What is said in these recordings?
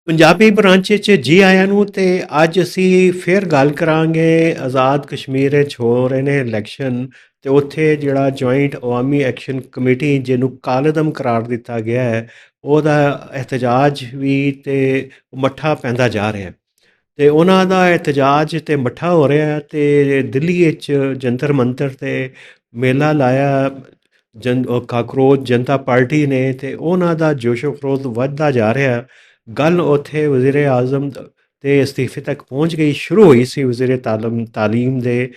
Punjabi branch 'ਚ ਜੀ ਆਇਆਂ ਨੂੰ। ਤੇ ਅੱਜ ਅਸੀਂ ਫਿਰ ਗੱਲ ਕਰਾਂਗੇ ਆਜ਼ਾਦ ਕਸ਼ਮੀਰ ਵਿੱਚ ਹੋ ਰਹੇ ਨੇ ਇਲੈਕਸ਼ਨ, ਤੇ ਉੱਥੇ ਜਿਹੜਾ ਜੁਆਇੰਟ ਅਵਾਮੀ ਐਕਸ਼ਨ ਕਮੇਟੀ ਜਿਹਨੂੰ ਕਾਲੇਦਮ ਕਰਾਰ ਦਿੱਤਾ ਗਿਆ ਹੈ, ਉਹਦਾ ਇਹਤਜਾਜ ਵੀ ਤੇ ਮੱਠਾ ਪੈਂਦਾ ਜਾ ਰਿਹਾ। ਤੇ ਉਹਨਾਂ ਦਾ ਇਹਤਜਾਜ ਤੇ ਮੱਠਾ ਹੋ ਰਿਹਾ ਤੇ ਦਿੱਲੀ ਵਿੱਚ ਜੰਤਰ ਮੰਤਰ ਤੇ ਮੇਲਾ ਲਾਇਆ ਕਾਕਰੋਚ ਜਨਤਾ ਪਾਰਟੀ ਨੇ, ਤੇ ਉਹਨਾਂ ਦਾ ਜੋਸ਼ੋ ਖਰੋਸ਼ ਵੱਧਦਾ ਜਾ ਰਿਹਾ। ਗੱਲ ਉੱਥੇ ਵਜ਼ੀਰ ਆਜ਼ਮ ਦੇ ਅਸਤੀਫੇ ਤੱਕ ਪਹੁੰਚ ਗਈ। ਸ਼ੁਰੂ ਹੋਈ ਸੀ ਵਜ਼ੀਰ ਤਾਲੀਮ ਦੇ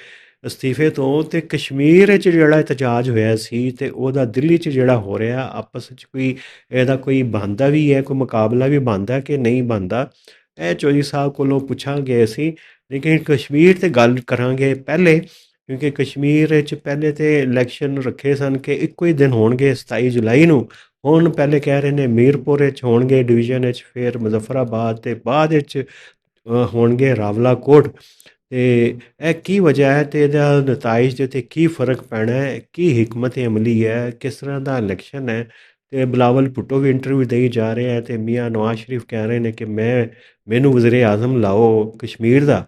ਅਸਤੀਫੇ ਤੋਂ, ਤੇ ਕਸ਼ਮੀਰ ਵਿੱਚ ਜਿਹੜਾ ਇਤਜਾਜ ਹੋਇਆ ਸੀ ਤੇ ਉਹਦਾ ਦਿੱਲੀ 'ਚ ਜਿਹੜਾ ਹੋ ਰਿਹਾ ਆਪਸ ਵਿੱਚ ਕੋਈ ਇਹਦਾ ਕੋਈ ਬਣਦਾ ਵੀ ਹੈ, ਕੋਈ ਮੁਕਾਬਲਾ ਵੀ ਬਣਦਾ ਕਿ ਨਹੀਂ ਬਣਦਾ, ਇਹ ਚੌਧਰੀ ਸਾਹਿਬ ਕੋਲੋਂ ਪੁੱਛਾਂਗੇ ਅਸੀਂ। ਲੇਕਿਨ ਕਸ਼ਮੀਰ 'ਤੇ ਗੱਲ ਕਰਾਂਗੇ ਪਹਿਲੇ, ਕਿਉਂਕਿ ਕਸ਼ਮੀਰ ਵਿੱਚ ਪਹਿਲੇ ਤਾਂ ਇਲੈਕਸ਼ਨ ਰੱਖੇ ਸਨ ਕਿ ਇੱਕੋ ਹੀ ਦਿਨ ਹੋਣਗੇ 27 ਜੁਲਾਈ ਨੂੰ। ਹੁਣ ਪਹਿਲੇ ਕਹਿ ਰਹੇ ਨੇ ਮੀਰਪੁਰ ਵਿੱਚ ਹੋਣਗੇ ਡਿਵੀਜ਼ਨ ਵਿੱਚ, ਫਿਰ ਮੁਜ਼ੱਫਰਾਬਾਦ ਤੇ ਬਾਅਦ ਵਿੱਚ ਹੋਣਗੇ ਰਾਵਲਾਕੋਟ। ਤੇ ਇਹ ਕੀ ਵਜ੍ਹਾ ਹੈ ਤੇ ਇਹਦਾ ਨਤਾਇਜ ਦੇ ਉੱਤੇ ਕੀ ਫ਼ਰਕ ਪੈਣਾ ਹੈ, ਕੀ ਹਕਮਤ ਅਮਲੀ ਹੈ, ਕਿਸ ਤਰ੍ਹਾਂ ਦਾ ਇਲੈਕਸ਼ਨ ਹੈ। ਤੇ ਬਿਲਾਵਲ ਭੁੱਟੋ ਵੀ ਇੰਟਰਵਿਊ ਦੇਈ ਜਾ ਰਹੇ ਹੈ ਤੇ ਮੀਆਂ ਨਵਾਜ਼ ਸ਼ਰੀਫ ਕਹਿ ਰਹੇ ਨੇ ਕਿ ਮੈਨੂੰ ਵਜ਼ੀਰ ਆਜ਼ਮ ਲਾਓ ਕਸ਼ਮੀਰ ਦਾ।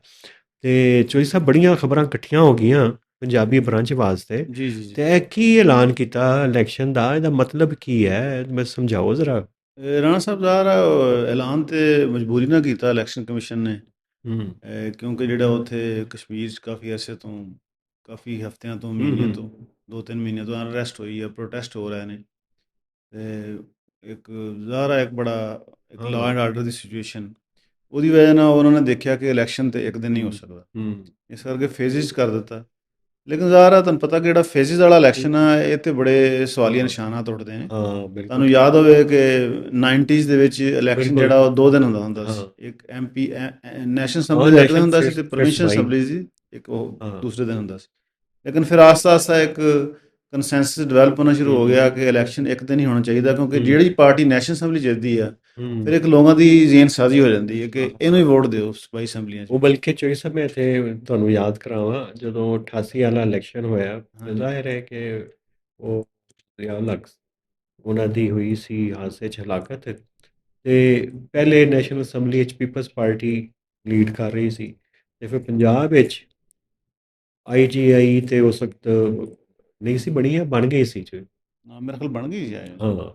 ਤੇ ਚੌਧਰੀ ਸਾਹਿਬ ਬੜੀਆਂ ਖਬਰਾਂ ਇਕੱਠੀਆਂ ਹੋ ਗਈਆਂ ਪੰਜਾਬੀ ਬ੍ਰਾਂਚ ਵਾਸਤੇ। ਜੀ, ਜੀ, ਜੀ। ਤੇ ਇਹ ਕੀ ਐਲਾਨ ਕੀਤਾ ਇਲੈਕਸ਼ਨ ਦਾ, ਇਹਦਾ ਮਤਲਬ ਕੀ ਹੈ, ਮੈਂ ਸਮਝਾਓ ਜ਼ਰਾ। ਰਾਣਾ ਸਾਹਿਬ ਜ਼ਾਹਰ ਐਲਾਨ ਤੇ ਮਜਬੂਰੀ ਨਾਲ ਕੀਤਾ ਇਲੈਕਸ਼ਨ ਕਮਿਸ਼ਨ ਨੇ। ਹੂੰ ਕਿਉਂਕਿ ਜਿਹੜਾ ਉੱਥੇ ਕਸ਼ਮੀਰ 'ਚ ਕਾਫੀ ਅਰਸੇ ਤੋਂ, ਕਾਫੀ ਹਫ਼ਤਿਆਂ ਤੋਂ, ਹੂੰ ਮਹੀਨਿਆਂ ਹੂੰ ਤੋਂ, 2-3 ਮਹੀਨਿਆਂ ਤੋਂ ਅਨਰੈਸਟ ਹੋਈ ਹੈ, ਪ੍ਰੋਟੈਸਟ ਹੋ ਰਹੇ ਨੇ। ਤੇ ਇੱਕ ਜ਼ਾਹਰ ਇੱਕ ਬੜਾ ਇੱਕ ਲਾਅ ਹਾਂ ਐਂਡ ਆਰਡਰ ਦੀ ਸਿਚੁਏਸ਼ਨ, ਉਹਦੀ ਵਜ੍ਹਾ ਨਾਲ ਉਹਨਾਂ ਨੇ ਦੇਖਿਆ ਕਿ ਇਲੈਕਸ਼ਨ ਤੇ ਇੱਕ ਦਿਨ ਨਹੀਂ ਹੋ ਹੂੰ ਸਕਦਾ। ਹੂੰ ਇਸ ਕਰਕੇ ਫੇਜ਼ਿਸ 'ਚ ਕਰ ਦਿੱਤਾ। ਲੇਕਿਨ ਜ਼ਾਹਰ ਆ ਤੁਹਾਨੂੰ ਪਤਾ ਕਿ ਜਿਹੜਾ ਫੇਜ਼ਿਸ ਵਾਲਾ ਇਲੈਕਸ਼ਨ ਆ ਇਹ ਤੇ ਬੜੇ ਸਵਾਲੀਆ ਹਾਂ ਨਿਸ਼ਾਨਾਤ ਉੱਠਦੇ ਨੇ। ਹਾਂ ਬਿਲਕੁਲ ਤੁਹਾਨੂੰ ਠੀਕ। ਯਾਦ ਹੋਵੇ ਕਿ 90s ਦੇ ਵਿੱਚ ਇਲੈਕਸ਼ਨ ਬਿਲਕੁਲ। ਜਿਹੜਾ ਉਹ 2 ਦਿਨ ਹੁੰਦਾ ਹਾਂ ਸੀ। ਇੱਕ ਐਮਪੀ ਨੈਸ਼ਨਲ ਹਾਂ ਅਸੈਂਬਲੀ ਦਾ ਇੱਕ ਦਿਨ ਨੈਸ਼ਨਲ ਹੁੰਦਾ ਸੀ ਫਿਰ ਤੇ ਫਿਰ ਪ੍ਰੋਵਿੰਸ਼ੀਅਲ ਸਬਾਈ। ਅਸੈਂਬਲੀ ਦੀ ਇੱਕ ਉਹ ਹਾਂ ਦੂਸਰੇ ਦਿਨ ਹੁੰਦਾ ਸੀ। ਲੇਕਿਨ ਫਿਰ ਆਸਤਾ ਆਸਤਾ ਇੱਕ ਕੰਸੈਂਸਸ ਡਿਵੈਲਪ ਹੋਣਾ ਸ਼ੁਰੂ ਹੋ ਗਿਆ ਕਿ ਇਲੈਕਸ਼ਨ ਇੱਕ ਦਿਨ ਹੀ ਹੋਣਾ ਚਾਹੀਦਾ, ਕਿਉਂਕਿ ਹੂੰ ਜਿਹੜੀ ਪਾਰਟੀ ਨੈਸ਼ਨਲ ਅਸੈਂਬਲੀ ਜਿੱਤਦੀ ਆ ਫਿਰ ਹੂੰ ਇੱਕ ਲੋਕਾਂ ਦੀ ਜ਼ੇਨ ਸਾਜ਼ੀ ਹੋ ਜਾਂਦੀ ਹੈ ਕਿ ਇਹਨੂੰ ਹਾਂ। ਹੀ ਵੋਟ ਦਿਓ ਸਬਾਈ ਅਸੈਂਬਲੀਆਂ 'ਚ। ਉਹ ਬਲਕਿ ਚੋਈ ਸਾਹਿਬ ਮੈਂ ਇੱਥੇ ਤੁਹਾਨੂੰ ਯਾਦ ਕਰਾਵਾਂ, ਜਦੋਂ 88 ਵਾਲਾ ਇਲੈਕਸ਼ਨ ਹੋਇਆ ਤੇ ਹਾਂਜੀ। ਜ਼ਾਹਿਰ ਹੈ ਕਿ ਉਹ ਅਲੱਗ ਉਹਨਾਂ ਦੀ ਹੋਈ ਸੀ ਹਾਦਸੇ 'ਚ ਹਲਾਕਤ। ਤੇ ਪਹਿਲੇ ਨੈਸ਼ਨਲ ਅਸੈਂਬਲੀ ਵਿੱਚ ਪੀਪਲਸ ਪਾਰਟੀ ਲੀਡ ਕਰ ਰਹੀ ਸੀ, ਤੇ ਫਿਰ ਪੰਜਾਬ ਵਿੱਚ ਆਈਜੀਆਈ ਤੇ ਉਸ ਵਕਤ ਨਹੀਂ ਸੀ ਬਣੀ, ਹੈ ਬਣ ਗਈ ਸੀ ਚ। ਹਾਂ, ਮੇਰੇ ਖਿਆਲ ਬਣ ਗਈ ਜਾਏ। ਹਾਂ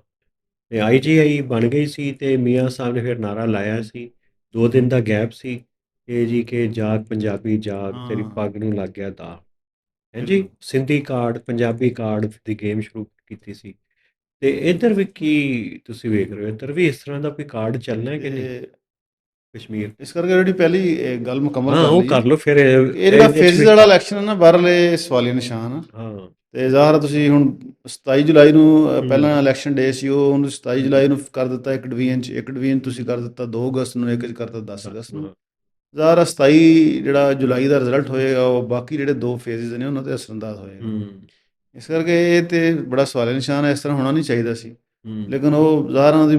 ਤੇ ਆਈਜੀਆਈ ਬਣ ਗਈ ਸੀ ਤੇ ਮੀਆਂ ਸਾਹਿਬ ਨੇ ਫਿਰ ਨਾਅਰਾ ਲਾਇਆ ਸੀ। 2 ਦਿਨ ਦਾ ਗੈਪ ਸੀ ਕਿ ਜੀ ਕਿ ਜਾਗ ਪੰਜਾਬੀ ਜਾਗ ਤੇਰੀ ਹਾਂ, ਪੱਗ ਨੂੰ ਲੱਗ ਗਿਆ ਦਾ। ਹਾਂਜੀ, ਬਿਲਕੁਲ। ਸਿੰਧੀ ਕਾਰਡ ਪੰਜਾਬੀ ਕਾਰਡ ਦੀ ਗੇਮ ਸ਼ੁਰੂ ਕੀਤੀ ਸੀ। ਤੇ ਇੱਧਰ ਵੀ ਕੀ ਤੁਸੀਂ ਵੇਖ ਰਹੇ ਹੋ, ਇੱਧਰ ਵੀ ਇਸ ਤਰ੍ਹਾਂ ਦਾ ਕੋਈ ਕਾਰਡ ਚੱਲਣਾ ਹੈ ਕਿ ਨਹੀਂ ਤੇ ਕਸ਼ਮੀਰ। ਇਸ ਕਰਕੇ ਜਿਹੜੀ ਪਹਿਲੀ ਗੱਲ ਮੁਕੰਮਲ ਹਾਂ ਕਰ ਉਹ ਲਈਏ ਕਰ ਲਓ ਫਿਰ ਕਿ ਇਹ ਜਿਹੜਾ ਇਹਦੇ 'ਚ ਫੇਜ਼ਿਸ ਵੀ ਵਾਲਾ ਇਲੈਕਸ਼ਨ ਹੈ ਨਾ, ਬਾਹਰਲੇ ਸਵਾਲੀਆ ਨਿਸ਼ਾਨ ਆ। ਹਾਂ ਤੇ ਜ਼ਾਹਰ ਆ ਤੁਸੀਂ ਹੁਣ 27 ਜੁਲਾਈ ਨੂੰ ਹੂੰ ਪਹਿਲਾਂ ਇਲੈਕਸ਼ਨ ਡੇ ਸੀ, ਉਹ ਉਹਨੂੰ 27 ਜੁਲਾਈ ਨੂੰ ਕਰ ਦਿੱਤਾ ਇੱਕ ਡਿਵੀਜ਼ਨ 'ਚ, ਇੱਕ ਡਿਵੀਜ਼ਨ ਤੁਸੀਂ ਕਰ ਦਿੱਤਾ 2 ਅਗਸਤ ਨੂੰ, ਇੱਕ 'ਚ ਕਰਤਾ 10 ਅਗਸਤ ਨੂੰ। ਹਾਂ ਜ਼ਾਹਰ ਆ 27 ਜਿਹੜਾ ਜੁਲਾਈ ਦਾ ਰਿਜ਼ਲਟ ਹੋਏਗਾ ਉਹ ਬਾਕੀ ਜਿਹੜੇ 2 ਫੇਜ਼ਿਸ ਨੇ ਉਹਨਾਂ 'ਤੇ ਅਸਰਅੰਦਾਜ਼ ਹੋਏਗਾ। ਹੂੰ ਇਸ ਕਰਕੇ ਇਹ ਤੇ ਬੜਾ ਸਵਾਲੀਆ ਨਿਸ਼ਾਨ ਹੈ, ਇਸ ਤਰ੍ਹਾਂ ਹੋਣਾ ਨਹੀਂ ਚਾਹੀਦਾ ਸੀ। ਹੂੰ ਲੇਕਿਨ ਉਹ ਜ਼ਾਹਰ ਆ ਉਹਦੀ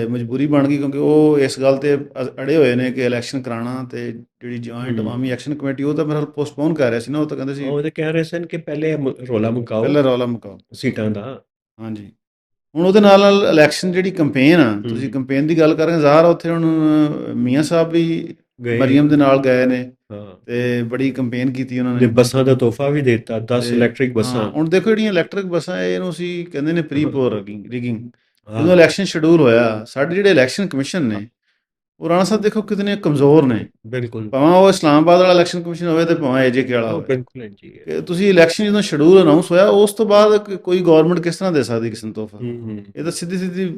ਮਜਬੂਰੀ ਬਣ ਗਈ, ਕਿਉਂਕਿ ਉਹ ਇਸ ਗੱਲ ਤੇ ਅੜੇ ਹੋਏ ਨੇ ਕਿ ਇਲੈਕਸ਼ਨ ਕਰਾਉਣਾ, ਤੇ ਜਿਹੜੀ ਜੁਆਇੰਟ ਹੂੰ ਅਵਾਮੀ ਐਕਸ਼ਨ ਕਮੇਟੀ ਉਹ ਤਾਂ ਮੇਰਾ ਪੋਸਟਪੋਨ ਕਰ ਰਿਹਾ ਸੀ ਨਾ, ਉਹ ਤਾਂ ਕਹਿੰਦੇ ਸੀ ਉਹ ਤੇ ਕਹਿ ਰਹੇ ਸਨ ਕਿ ਪਹਿਲੇ ਰੌਲਾ ਮੁਕਾਓ ਪਹਿਲਾਂ ਰੌਲਾ ਮੁਕਾਓ। ਸੀਟਾਂ ਦਾ। ਹਾਂਜੀ। ਹੁਣ ਉਹਦੇ ਨਾਲ ਨਾਲ ਇਲੈਕਸ਼ਨ ਜਿਹੜੀ ਕੰਪੇਨ ਆ, ਤੁਸੀਂ ਹੂੰ ਕੰਪੇਨ ਦੀ ਗੱਲ ਕਰ ਰਹੇ ਜ਼ਾਹਰ ਆ ਉੱਥੇ ਹੁਣ ਮੀਆਂ ਸਾਹਿਬ ਵੀ ਗਏ। ਮਰੀਮ ਦੇ ਨਾਲ ਗਏ ਨੇ ਹਾਂ ਤੇ ਬੜੀ ਕੰਪੇਨ ਕੀਤੀ ਉਹਨਾਂ ਤੇ ਨੇ। ਬੱਸਾਂ ਦਾ ਤੋਹਫਾ ਵੀ ਦੇ ਦਿੱਤਾ, 10 ਤੇ ਇਲੈਕਟ੍ਰਿਕ ਹਾਂ, ਬੱਸਾਂ। ਹੁਣ ਦੇਖੋ ਜਿਹੜੀਆਂ ਇਲੈਕਟ੍ਰਿਕ ਬੱਸਾਂ ਇਹਨੂੰ ਅਸੀਂ ਕਹਿੰਦੇ ਨੇ ਪ੍ਰੀ ਪੋਲ ਰਿਗਿੰਗ। ਜਦੋਂ ਹਾਂ ਇਲੈਕਸ਼ਨ ਸ਼ਡਿਊਲ ਹੋਇਆ, ਸਾਡੇ ਜਿਹੜੇ ਇਲੈਕਸ਼ਨ ਕਮਿਸ਼ਨ ਨੇ ਉਹ ਰਾਣਾ ਸਾਹਿਬ ਦੇਖੋ ਕਿਤਨੇ ਕਮਜ਼ੋਰ ਨੇ। ਬਿਲਕੁਲ। ਭਾਵੇਂ ਉਹ ਇਸਲਾਮਾਬਾਦ ਵਾਲਾ ਇਲੈਕਸ਼ਨ ਕਮਿਸ਼ਨ ਹੋਵੇ ਤੇ ਭਾਵੇਂ ਏਜੇਕੇ ਵਾਲਾ ਉਹ ਹੋਵੇ, ਬਿਲਕੁਲ ਜੀ ਹੈ। ਕਿ ਤੁਸੀਂ ਇਲੈਕਸ਼ਨ ਜਦੋਂ ਸ਼ਡਿਊਲ ਅਨਾਉਂਸ ਹੋਇਆ ਉਸ ਤੋਂ ਬਾਅਦ ਕੋਈ ਗਵਰਨਮੈਂਟ ਕਿਸ ਤਰ੍ਹਾਂ ਦੇ ਸਕਦੀ ਕਿਸੇ ਨੂੰ ਤੋਹਫਾ। ਹੂੰ ਇਹ ਤਾਂ ਸਿੱਧੀ ਸਿੱਧੀ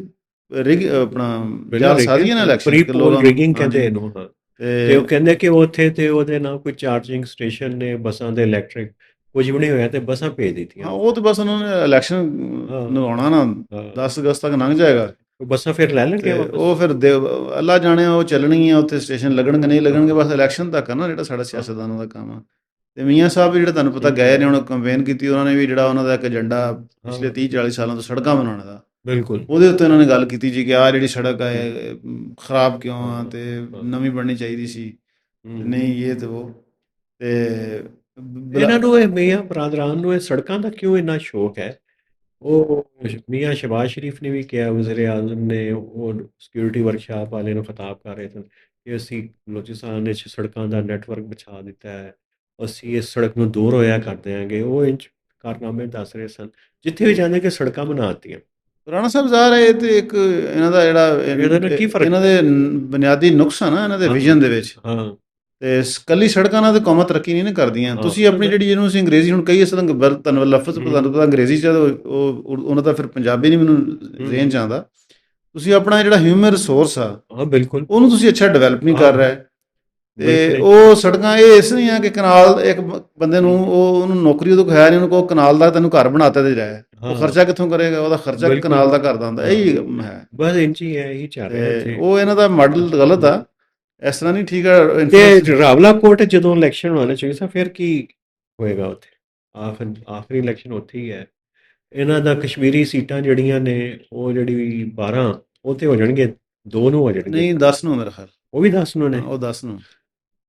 ਰਿਗ ਆਪਣਾ ਬਿਲਕੁਲ ਜਾਲਸਾਜ਼ੀ ਹੈ ਨਾ ਇਲੈਕਸ਼ਨ 'ਚ ਪ੍ਰੀ ਕਿ ਪੋਲ ਲੋਕਾਂ ਨੂੰ। ਰਿਗਿੰਗ ਕਹਿੰਦੇ ਹਾਂਜੀ। ਇਹਨੂੰ। ਹਾਂ ਤੇ ਉਹ ਤੇ ਕਹਿੰਦੇ ਕਿ ਉੱਥੇ ਤੇ ਉਹਦੇ ਨਾਲ ਕੋਈ ਚਾਰਜਿੰਗ ਸਟੇਸ਼ਨ ਨੇ ਬੱਸਾਂ ਦੇ ਇਲੈਕਟ੍ਰਿਕ, ਕੁਝ ਵੀ ਨਹੀਂ ਹੋਇਆ ਤੇ ਬੱਸਾਂ ਭੇਜ ਹਾਂ, ਦਿੱਤੀਆਂ। ਉਹ ਤਾਂ ਬਸ ਉਹਨਾਂ ਨੇ ਇਲੈਕਸ਼ਨ ਹਾਂ ਨਗਾਉਣਾ ਨਾ, ਹਾਂ 10 ਅਗਸਤ ਤੱਕ ਲੰਘ ਜਾਏਗਾ। ਉਹ ਬੱਸਾਂ ਫਿਰ ਲੈ ਲੈਣਗੇ ਤੇ ਵਾਪਸ। ਉਹ ਫਿਰ ਅੱਲਾ ਜਾਣੇ ਉਹ ਚੱਲਣੀ ਆ, ਉੱਥੇ ਸਟੇਸ਼ਨ ਲੱਗਣਗੇ ਨਹੀਂ ਲੱਗਣਗੇ, ਹਾਂ ਬਸ ਇਲੈਕਸ਼ਨ ਤੱਕ ਆ ਨਾ ਜਿਹੜਾ ਸਾਡਾ ਹਾਂ ਸਿਆਸਤਦਾਨਾਂ ਦਾ ਕੰਮ ਆ। ਤੇ ਮੀਆਂ ਸਾਹਿਬ ਵੀ ਜਿਹੜੇ ਤੁਹਾਨੂੰ ਪਤਾ ਗਏ ਨੇ, ਹੁਣ ਕੰਪੇਨ ਕੀਤੀ ਉਹਨਾਂ ਨੇ ਵੀ, ਜਿਹੜਾ ਉਹਨਾਂ ਦਾ ਇੱਕ ਏਜੰਡਾ ਹਾਂ ਪਿਛਲੇ 30-40 ਸਾਲਾਂ ਤੋਂ ਸੜਕਾਂ ਬਣਾਉਣ ਦਾ, ਬਿਲਕੁਲ। ਉਹਦੇ ਉੱਤੇ ਉਹਨਾਂ ਨੇ ਗੱਲ ਕੀਤੀ ਜੀ ਕਿ ਆਹ ਜਿਹੜੀ ਸੜਕ ਹੈ ਖਰਾਬ ਕਿਉਂ ਹਾਂ ਆ ਤੇ ਹਾਂ ਨਵੀਂ ਬਣਨੀ ਚਾਹੀਦੀ ਸੀ, ਤੇ ਹੂੰ ਨਹੀਂ ਇਹ ਤੇ ਉਹ। ਤੇ ਇਹਨਾਂ ਨੂੰ ਇਹ ਮੀਆਂ ਬਰਾਦਰਾਨ ਨੂੰ ਇਹ ਸੜਕਾਂ ਦਾ ਕਿਉਂ ਇੰਨਾ ਸ਼ੌਕ ਹੈ? ਉਹ ਮੀਆਂ ਸ਼ਹਬਾਜ਼ ਸ਼ਰੀਫ ਨੇ ਵੀ ਕਿਹਾ, ਵਜ਼ੀਰ ਆਜ਼ਮ ਨੇ, ਉਹ ਸਿਕਿਉਰਿਟੀ ਵਰਕਸ਼ਾਪ ਵਾਲੇ ਨੂੰ ਖਿਤਾਬ ਕਰ ਰਹੇ ਸਨ ਕਿ ਅਸੀਂ ਬਲੋਚਿਸਤਾਨ ਵਿੱਚ ਸੜਕਾਂ ਦਾ ਨੈਟਵਰਕ ਵਿਛਾ ਦਿੱਤਾ ਹੈ, ਅਸੀਂ ਇਸ ਸੜਕ ਨੂੰ ਦੂਰ ਹੋਇਆ ਕਰ ਦਿਆਂਗੇ। ਉਹ ਇੰਜ ਕਾਰਨਾਮੇ ਦੱਸ ਰਹੇ ਸਨ, ਜਿੱਥੇ ਵੀ ਜਾਂਦੇ ਕਿ ਸੜਕਾਂ ਬਣਾ ਦਿੱਤੀਆਂ। ਰਾਣਾ ਸਾਹਿਬ ਜ਼ਾਹਰ ਹੈ ਇਹ ਤੇ ਇੱਕ ਇਹਨਾਂ ਦਾ ਜਿਹੜਾ ਇਹਦੇ ਨਾਲ ਕੀ ਫਰਕ ਇਹਨਾਂ ਪਿਆ? ਦੇ ਬੁਨਿਆਦੀ ਨੁਕਸ ਆ ਨਾ ਇਹਨਾਂ ਦੇ ਹਾਂ ਵਿਜ਼ਨ ਦੇ ਵਿੱਚ। ਹਾਂ ਤੇ ਕੱਲੀ ਸੜਕਾਂ ਨਾਲ ਤੇ ਕੌਮਾਂ ਤਰੱਕੀ ਨਹੀਂ ਨਾ ਕਰਦੀਆਂ। ਹਾਂ ਤੁਸੀਂ ਆਪਣੀ ਜਿਹੜੀ ਜਿਹਨੂੰ ਅਸੀਂ ਅੰਗਰੇਜ਼ੀ ਹੁਣ ਕਹੀਏ ਸਦਾ ਤੁਹਾਨੂੰ ਲਫ਼ਜ਼ ਤੁਹਾਨੂੰ ਪਤਾ ਅੰਗਰੇਜ਼ੀ ਚ ਉਹਨਾਂ ਦਾ ਫਿਰ ਪੰਜਾਬੀ ਨਹੀਂ ਮੈਨੂੰ ਜ਼ੇਨ ਚ ਆਉਂਦਾ। ਤੁਸੀਂ ਆਪਣਾ ਜਿਹੜਾ ਹਿਊਮਨ ਰਿਸੋਰਸ ਆ ਹਾਂ ਬਿਲਕੁਲ ਉਹਨੂੰ ਤੁਸੀਂ ਅੱਛਾ ਡਿਵੈਲਪ ਨਹੀਂ ਕਰ ਹਾਂ ਰਹੇ। ਤੇ ਬਿਲਕੁਲ ਉਹ ਸੜਕਾਂ ਇਹ ਇਸ ਨਹੀਂ ਆ ਕਿ ਕਨਾਲ ਇੱਕ ਬੰਦੇ ਨੂੰ ਉਹਨੂੰ ਨੌਕਰੀ ਉਹਦੇ ਕੋਲ ਹੈ ਨਹੀਂ, ਉਹਨੂੰ ਕਹੋ ਕਨਾਲ ਦਾ ਤੈਨੂੰ ਘਰ ਬਣਾਤਾ ਦੇ ਜਾਏ, ਉਹ ਹਾਂ ਖਰਚਾ ਕਿੱਥੋਂ ਕਰੇਗਾ? ਉਹਦਾ ਖਰਚਾ ਬਿਲਕੁਲ ਕਨਾਲ ਦਾ ਘਰ ਦਾ ਹੁੰਦਾ। ਹਾਂ ਇਹੀ ਹੈ। ਬਸ ਇੰਝ ਹੀ ਹੈ, ਇਹੀ ਚੱਲ ਰਿਹਾ ਤੇ ਇੱਥੇ। ਉਹ ਇਹਨਾਂ ਦਾ ਮਾਡਲ ਗਲਤ ਆ, ਇਸ ਤਰ੍ਹਾਂ ਨਹੀਂ ਠੀਕ ਆ। ਤੇ ਰਾਵਲਾ ਕੋਟ ਜਦੋਂ ਇਲੈਕਸ਼ਨ ਹੋਣਾ ਚਾਹੀਦਾ, ਫਿਰ ਕੀ ਹੋਏਗਾ ਉੱਥੇ? ਆਖਰੀ ਇਲੈਕਸ਼ਨ ਉੱਥੇ ਹੀ ਹੈ। ਇਹਨਾਂ ਦਾ ਕਸ਼ਮੀਰੀ ਸੀਟਾਂ ਜਿਹੜੀਆਂ ਨੇ, ਉਹ ਜਿਹੜੀ 12 ਉਹ ਤੇ ਹੋ ਜਾਣਗੇ, 2 ਨੂੰ ਹੋ ਜਾਣਗੇ। ਨਹੀਂ 10 ਨੂੰ ਮੇਰਾ ਖਿਆਲ। ਉਹ ਵੀ 10 ਨੂੰ ਨੇ? ਉਹ 10 ਨੂੰ।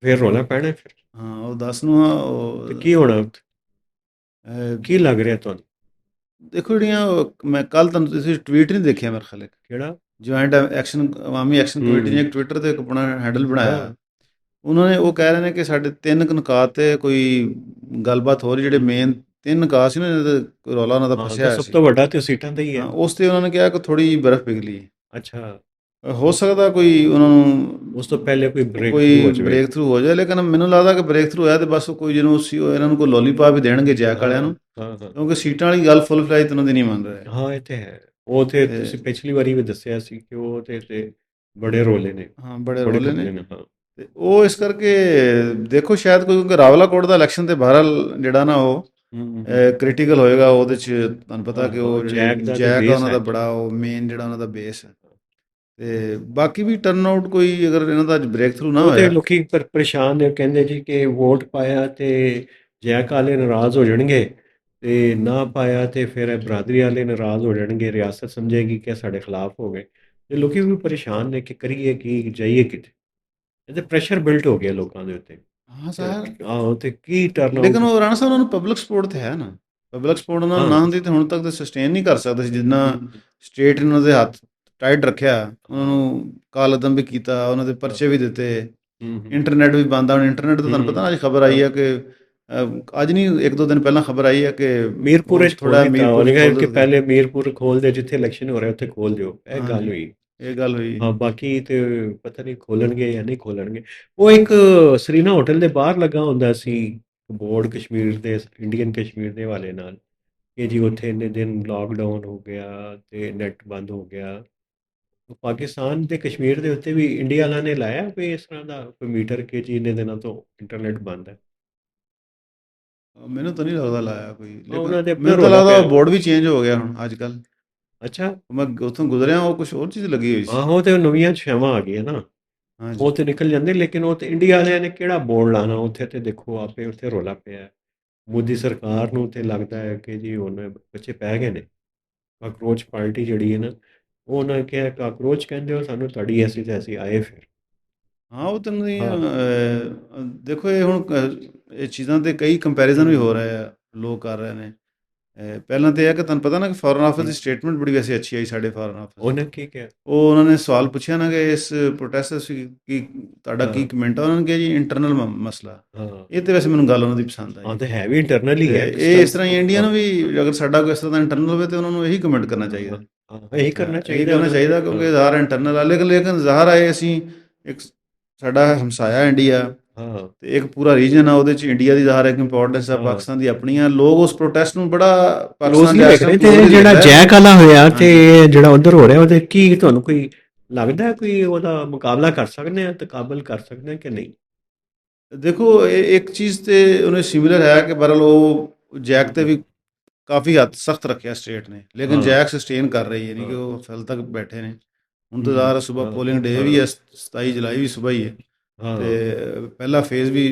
ਫਿਰ ਰੌਲਾ ਪੈਣਾ ਫਿਰ। ਹਾਂ ਉਹ 10 ਨੂੰ ਆ। ਤੇ ਕੀ ਹੋਣਾ ਉੱਥੇ? ਅਹ, ਕੀ ਲੱਗ ਰਿਹਾ ਤੁਹਾਨੂੰ? ਦੇਖੋ ਜਿਹੜੀਆਂ ਮੈਂ ਕੱਲ ਤੁਹਾਨੂੰ ਤੁਸੀਂ ਟਵੀਟ ਨਹੀਂ ਦੇਖਿਆ ਮੇਰੇ ਖਿਆਲ, ਕਿਹੜਾ? ਜੁਆਇੰਟ ਐਕਸ਼ਨ ਅਵਾਮੀ ਐਕਸ਼ਨ ਕਮੇਟੀ ਨੇ ਇੱਕ ਟਵਿੱਟਰ ਤੇ ਇੱਕ ਆਪਣਾ ਹੈਂਡਲ ਬਣਾਇਆ। ਹਾਂ ਉਹਨਾਂ ਨੇ ਉਹ ਕਹਿ ਰਹੇ ਨੇ ਕਿ ਸਾਡੇ 3 ਨੁਕਾਤ ਤੇ ਕੋਈ ਗੱਲਬਾਤ ਹੋ ਰਹੀ, ਜਿਹੜੇ ਮੇਨ 3 ਨੁਕਾਤ ਸੀ ਨਾ ਜਿਹਦੇ ਤੇ ਕੋਈ ਰੌਲਾ ਉਹਨਾਂ ਦਾ ਹਾਂ, ਫਸਿਆ ਤਾਂ ਹੋਇਆ ਸਭ ਸੀ। ਤੋਂ ਵੱਡਾ ਤੇ ਸੀਟਾਂ ਦਾ ਹੀ ਹੈ। ਹਾਂ, ਉਸ ਤੇ ਉਹਨਾਂ ਨੇ ਕਿਹਾ ਕਿ ਥੋੜੀ ਜਿਹੀ ਬਰਫ਼ ਪਿਘਲੀ ਹੈ। ਅੱਛਾ, ਹੋ ਸਕਦਾ ਕੋਈ ਉਹਨਾਂ ਨੂੰ ਉਸ ਤੋਂ ਪਹਿਲੇ ਕੋਈ ਬ੍ਰੇਕ ਥਰੂ ਕੋਈ ਹੋ ਜਾਵੇ। ਬ੍ਰੇਕ ਥਰੂ ਹੋ ਜਾਏ, ਲੇਕਿਨ ਮੈਨੂੰ ਲੱਗਦਾ ਕਿ ਬ੍ਰੇਕ ਥਰੂ ਹੋਇਆ ਤੇ ਬਸ ਕੋਈ ਜਿਹਨੂੰ ਇਹਨਾਂ ਨੂੰ ਕੋਈ ਲੋਲੀਪੌਪ ਹੀ ਦੇਣਗੇ ਜੈਕ ਹਾਂ ਵਾਲਿਆਂ ਨੂੰ, ਹਾਂ ਹਾਂ ਕਿਉਂਕਿ ਸੀਟਾਂ ਵਾਲੀ ਗੱਲ ਫੁੱਲ ਫਲਾਈ ਉਹਨਾਂ ਦੀ ਨਹੀਂ ਮੰਨ ਰਹੇ। ਹਾਂ, ਇਹ ਤੇ ਹੈ। ਉਹ ਤੇ ਤੇ ਤੁਸੀਂ ਪਿਛਲੀ ਵਾਰੀ ਵੀ ਦੱਸਿਆ ਸੀ ਕਿ ਉਹ ਤੇ ਬੜੇ ਰੋਲੇ ਨੇ, ਹਾਂ ਬੜੇ ਬੜੇ ਰੋਲੇ ਨੇ। ਖਤਰੇ ਨੇ। ਹਾਂ ਤੇ ਉਹ ਇਸ ਕਰਕੇ ਦੇਖੋ ਸ਼ਾਇਦ ਕੋਈ, ਕਿਉਂਕਿ ਰਾਵਲਾਕੋਟ ਦਾ ਇਲੈਕਸ਼ਨ ਤੇ ਬਹਰਹਾਲ ਜਿਹੜਾ ਨਾ ਉਹ ਕ੍ਰਿਟੀਕਲ ਹੋਏਗਾ। ਉਹਦੇ ਚ ਤੁਹਾਨੂੰ ਪਤਾ ਕਿ ਉਹ ਜਿਹੜੇ ਜੈਕ ਦਾ ਤੇ ਜੈਕ ਆ ਬੇਸ ਉਹਨਾਂ ਹੈ। ਦਾ ਬੜਾ ਉਹ ਮੇਨ ਜਿਹੜਾ ਉਹਨਾਂ ਦਾ ਬੇਸ ਹੈ। ਤੇ ਬਾਕੀ ਵੀ ਟਰਨ ਆਊਟ ਕੋਈ ਅਗਰ ਇਹਨਾਂ ਦਾ ਬ੍ਰੇਕ ਥਰੂ ਨਾ ਉਹ ਤੇ ਹੋਇਆ। ਲੋਕੀ ਪਰੇਸ਼ਾਨ ਨੇ, ਕਹਿੰਦੇ ਜੀ ਕਿ ਵੋਟ ਪਾਇਆ ਤੇ ਜੈਕ ਵਾਲੇ ਨਾਰਾਜ਼ ਹੋ ਜਾਣਗੇ, ਤੇ ਨਾ ਪਾਇਆ ਤੇ ਫਿਰ ਬਰਾਦਰੀ ਵਾਲੇ ਨਾਰਾਜ਼ ਹੋ ਜਾਣਗੇ, ਰਿਆਸਤ ਸਮਝੇਗੀ ਕਿ ਸਾਡੇ ਖਿਲਾਫ ਹੋ ਗਏ। ਤੇ ਲੋਕੀ ਵੀ ਪਰੇਸ਼ਾਨ ਨੇ ਕਿ ਕਰੀਏ ਕੀ, ਜਾਈਏ ਕਿਤੇ। ਇਹ ਤੇ ਪ੍ਰੈਸ਼ਰ ਬਿਲਟ ਹੋ ਗਿਆ ਲੋਕਾਂ ਦੇ ਉੱਤੇ। ਹਾਂ ਸਰ, ਆਹੋ, ਤੇ ਕੀ ਟਰਨ ਲੇਕਿਨ ਆਊਟ। ਉਹ ਰਾਣਾ ਸਾਹਿਬ ਉਹਨਾਂ ਨੂੰ ਪਬਲਿਕ ਸਪੋਰਟ ਤੇ ਹੈ ਨਾ। ਪਬਲਿਕ ਸਪੋਰਟ ਉਹਨਾਂ ਨੂੰ ਹਾਂ ਨਾ ਹੁੰਦੀ ਤੇ ਹੁਣ ਤੱਕ ਤਾਂ ਸਸਟੇਨ ਨਹੀਂ ਕਰ ਸਕਦੇ ਸੀ। ਜਿੰਨਾ ਹਮ, ਸਟੇਟ ਨੇ ਉਹਨਾਂ ਦੇ ਹੱਥ ਟਾਈਟ ਰੱਖਿਆ, ਉਹਨਾਂ ਨੂੰ ਕਾਲਦਮ ਵੀ ਕੀਤਾ, ਉਹਨਾਂ ਦੇ ਪਰਚੇ ਵੀ ਦਿੱਤੇ, ਇੰਟਰਨੈਟ ਵੀ ਬੰਦ ਆ। ਹੁਣ ਇੰਟਰਨੈਟ ਤੋਂ ਤੁਹਾਨੂੰ ਪਤਾ ਨਾ ਅੱਜ ਖਬਰ ਆਈ ਆ ਕਿ ਅੱਜ ਨਹੀਂ 1-2 ਦਿਨ ਪਹਿਲਾਂ ਖਬਰ ਆਈ ਆ ਕਿ ਮੀਰਪੁਰ ਚ ਖੋਲ ਥੋੜਾ ਦਿੱਤਾ ਮੀਰਪੁਰ ਉਹਨੇ, ਚ ਕਿਹਾ ਖੋਲ ਕਿ ਦਿੱਤਾ। ਪਹਿਲੇ ਮੀਰਪੁਰ ਖੋਲ ਦੇ, ਜਿੱਥੇ ਇਲੈਕਸ਼ਨ ਹੋ ਰਿਹਾ ਉੱਥੇ ਖੋਲ ਦਿਓ। ਇਹ ਗੱਲ ਹਾਂਜੀ, ਹੋਈ। ਇਹ ਗੱਲ ਹੋਈ। ਹਾਂ, ਬਾਕੀ ਤੇ ਪਤਾ ਨਹੀਂ ਖੋਲਣਗੇ ਜਾਂ ਨਹੀਂ ਖੋਲਣਗੇ। ਉਹ ਇੱਕ ਸਰੀਨਾ ਹੋਟਲ ਦੇ ਬਾਹਰ ਲੱਗਾ ਹੁੰਦਾ ਸੀ ਬੋਰਡ, ਕਸ਼ਮੀਰ ਦੇ, ਇੰਡੀਅਨ ਕਸ਼ਮੀਰ ਦੇ ਹਵਾਲੇ ਨਾਲ, ਕਿ ਜੀ ਉੱਥੇ ਇੰਨੇ ਦਿਨ ਲਾਕਡਾਊਨ ਹੋ ਗਿਆ ਤੇ ਨੈਟ ਬੰਦ ਹੋ ਗਿਆ। ਪਾਕਿਸਤਾਨ ਤੇ ਕਸ਼ਮੀਰ ਦੇ ਉੱਤੇ ਵੀ ਇੰਡੀਆ ਵਾਲਿਆਂ ਨੇ ਲਾਇਆ ਕੋਈ ਇਸ ਤਰ੍ਹਾਂ ਦਾ ਕੋਈ ਮੀਟਰ ਕਿ ਜੀ ਇੰਨੇ ਦਿਨਾਂ ਤੋਂ ਇੰਟਰਨੈਟ ਬੰਦ ਹੈ? ਮੈਨੂੰ ਤਾਂ ਨਹੀਂ ਲੱਗਦਾ ਲਾਇਆ ਕੋਈ, ਲੇਕਿਨ ਉਹਨਾਂ ਦੇ ਮੈਨੂੰ ਉੱਪਰ ਤਾਂ ਰੌਲਾ ਲੱਗਦਾ ਪਿਆ। ਬੋਰਡ ਵੀ ਚੇਂਜ ਹੋ ਗਿਆ ਹੁਣ ਅੱਜ ਕੱਲ। ਅੱਛਾ। ਮੈਂ ਉੱਥੋਂ ਗੁਜ਼ਰਿਆ, ਉਹ ਕੁਝ ਹੋਰ ਚੀਜ਼ ਲੱਗੀ ਹੋਈ ਸੀ। ਆਹੋ, ਤੇ ਨਵੀਆਂ ਛਾਵਾਂ ਆ ਗਈਆਂ ਨਾ, ਹਾਂਜੀ। ਉਹ ਤੇ ਨਿਕਲ ਜਾਂਦੇ। ਲੇਕਿਨ ਉਹ ਤੇ ਇੰਡੀਆ ਵਾਲਿਆਂ ਨੇ ਕਿਹੜਾ ਬੋਰਡ ਲਾਣਾ ਉੱਥੇ? ਤੇ ਦੇਖੋ ਆਪੇ ਉੱਥੇ ਰੌਲਾ ਪਿਆ। ਮੋਦੀ ਸਰਕਾਰ ਨੂੰ ਤੇ ਲੱਗਦਾ ਹੈ ਕਿ ਜੀ ਹੁਣ ਬੱਚੇ ਪੈ ਗਏ ਨੇ। ਕਾਕਰੋਚ ਪਾਰਟੀ ਜਿਹੜੀ ਹੈ ਨਾ, ਉਹ ਉਹਨਾਂ ਨੇ ਕਿਹਾ ਕਾਕਰੋਚ ਕਹਿੰਦੇ ਹੋ ਸਾਨੂੰ, ਤੁਹਾਡੀ ਐਸੀ ਤੈਸੀ ਆਏ ਫਿਰ। ਹਾਂ ਉਹ ਤਾਂ ਨਹੀਂ ਹਾਂ ਦੇਖੋ ਇਹ ਹੁਣ ਇਹ ਚੀਜ਼ਾਂ ਤੇ ਕਈ ਕੰਪੈਰੀਜ਼ਨ ਵੀ ਹੋ ਰਹੇ ਆ, ਲੋਕ ਕਰ ਰਹੇ ਨੇ। ਪਹਿਲਾਂ ਤਾਂ ਇਹ ਹੈ ਕਿ ਤੁਹਾਨੂੰ ਪਤਾ ਨਾ ਕਿ ਫੋਰਨ ਆਫਿਸ ਦੀ ਸਟੇਟਮੈਂਟ ਬੜੀ ਵੈਸੇ ਅੱਛੀ ਆਈ ਸਾਡੇ ਫੋਰਨ ਆਫਿਸ। ਉਹਨੇ ਕੀ ਕਿਹਾ? ਉਹ ਉਹਨਾਂ ਨੇ ਸਵਾਲ ਪੁੱਛਿਆ ਨਾ ਕਿ ਇਸ ਪ੍ਰੋਟੈਸਟ ਕੀ ਤੁਹਾਡਾ ਕੀ ਕਮੈਂਟ ਆ? ਉਹਨਾਂ ਨੇ ਕਿਹਾ ਜੀ ਇੰਟਰਨਲ ਮਸਲਾ। ਹਾਂ ਇਹ ਤੇ ਵੈਸੇ ਮੈਨੂੰ ਗੱਲ ਉਹਨਾਂ ਦੀ ਪਸੰਦ ਹਾਂ, ਆਈ। ਤੇ ਹੈ ਵੀ ਇੰਟਰਨਲ ਹੀ ਹੈ ਇਹ ਇਸ ਤਰ੍ਹਾਂ ਹੀ ਇੰਡੀਆ ਨੂੰ ਵੀ ਅਗਰ ਸਾਡਾ ਕੋਈ ਇਸ ਤਰ੍ਹਾਂ ਦਾ ਇੰਟਰਨਲ ਹੋਵੇ ਤੇ ਉਹਨਾਂ ਨੂੰ ਇਹੀ ਕਮੈਂਟ ਕਰਨਾ ਚਾਹੀਦਾ। ਹਾਂ, ਇਹੀ ਕਰਨਾ ਇਹੀ ਚਾਹੀਦਾ ਕਰਨਾ ਉਹਨਾਂ ਚਾਹੀਦਾ ਨੂੰ। ਕਿਉਂਕਿ ਜ਼ਾਹਰ ਇੰਟਰਨਲ ਆ, ਲੇਕਿਨ ਜ਼ਾਹਰ ਆਏ ਅਸੀਂ ਇੱਕ ਸਾਡਾ ਹਮਸਾਇਆ ਇੰਡੀਆ ਹਾਂ ਤੇ ਇੱਕ ਪੂਰਾ ਰੀਜਨ ਆ, ਉਹਦੇ ਚ ਇੰਡੀਆ ਦੀ ਜ਼ਾਹਰ ਇੱਕ ਇੰਪੋਰਟੈਂਸ ਆ, ਹਾਂ ਪਾਕਿਸਤਾਨ ਦੀ ਆਪਣੀ ਆ। ਲੋਕ ਉਸ ਪ੍ਰੋਟੈਸਟ ਨੂੰ ਬੜਾ ਪਾਕਿਸਤਾਨ ਕਲੋਜ਼ਲੀ ਦੇ ਇਸ ਵੇਖ ਰਹੇ। ਟਾਈਮ ਤੇ closely ਜਿਹੜਾ ਦੇਖਦਾ ਹੈ। ਜੈਕ ਵਾਲਾ ਹੋਇਆ ਤੇ ਹਾਂਜੀ। ਜਿਹੜਾ ਉਧਰ ਹੋ ਰਿਹਾ, ਉਹਦੇ ਕੀ ਤੁਹਾਨੂੰ ਕੋਈ ਲੱਗਦਾ ਹੈ ਕੋਈ ਉਹਦਾ ਮੁਕਾਬਲਾ ਕਰ ਸਕਦੇ ਆ, ਤਕਾਬਲ ਕਰ ਸਕਦੇ ਆ ਕਿ ਨਹੀਂ? ਦੇਖੋ ਇਹ ਇੱਕ ਚੀਜ਼ ਤੇ ਉਹਨੇ ਸਿਮਿਲਰ ਹੈ ਕਿ ਬਹਰਹਾਲ ਉਹ ਜੈਕ ਤੇ ਵੀ ਕਾਫੀ ਹੱਦ ਸਖਤ ਰੱਖਿਆ ਸਟੇਟ ਨੇ, ਲੇਕਿਨ ਹਾਂ ਜੈਕ ਸਸਟੇਨ ਕਰ ਰਹੀ ਹੈ, ਨਹੀਂ ਕਿ ਹਾਂ ਉਹ ਫਿਲ ਤੱਕ ਬੈਠੇ ਨੇ। ਹੁਣ ਤਾਂ ਜ਼ਾਹਰ ਸਵੇਰ ਹਾਂ ਪੋਲਿੰਗ ਡੇ ਵੀ ਹੈ, 27 ਜੁਲਾਈ ਵੀ ਸਵੇਰ ਹੀ ਹੈ। ਹਾਂ ਤੇ ਪਹਿਲਾ ਫੇਜ਼ ਵੀ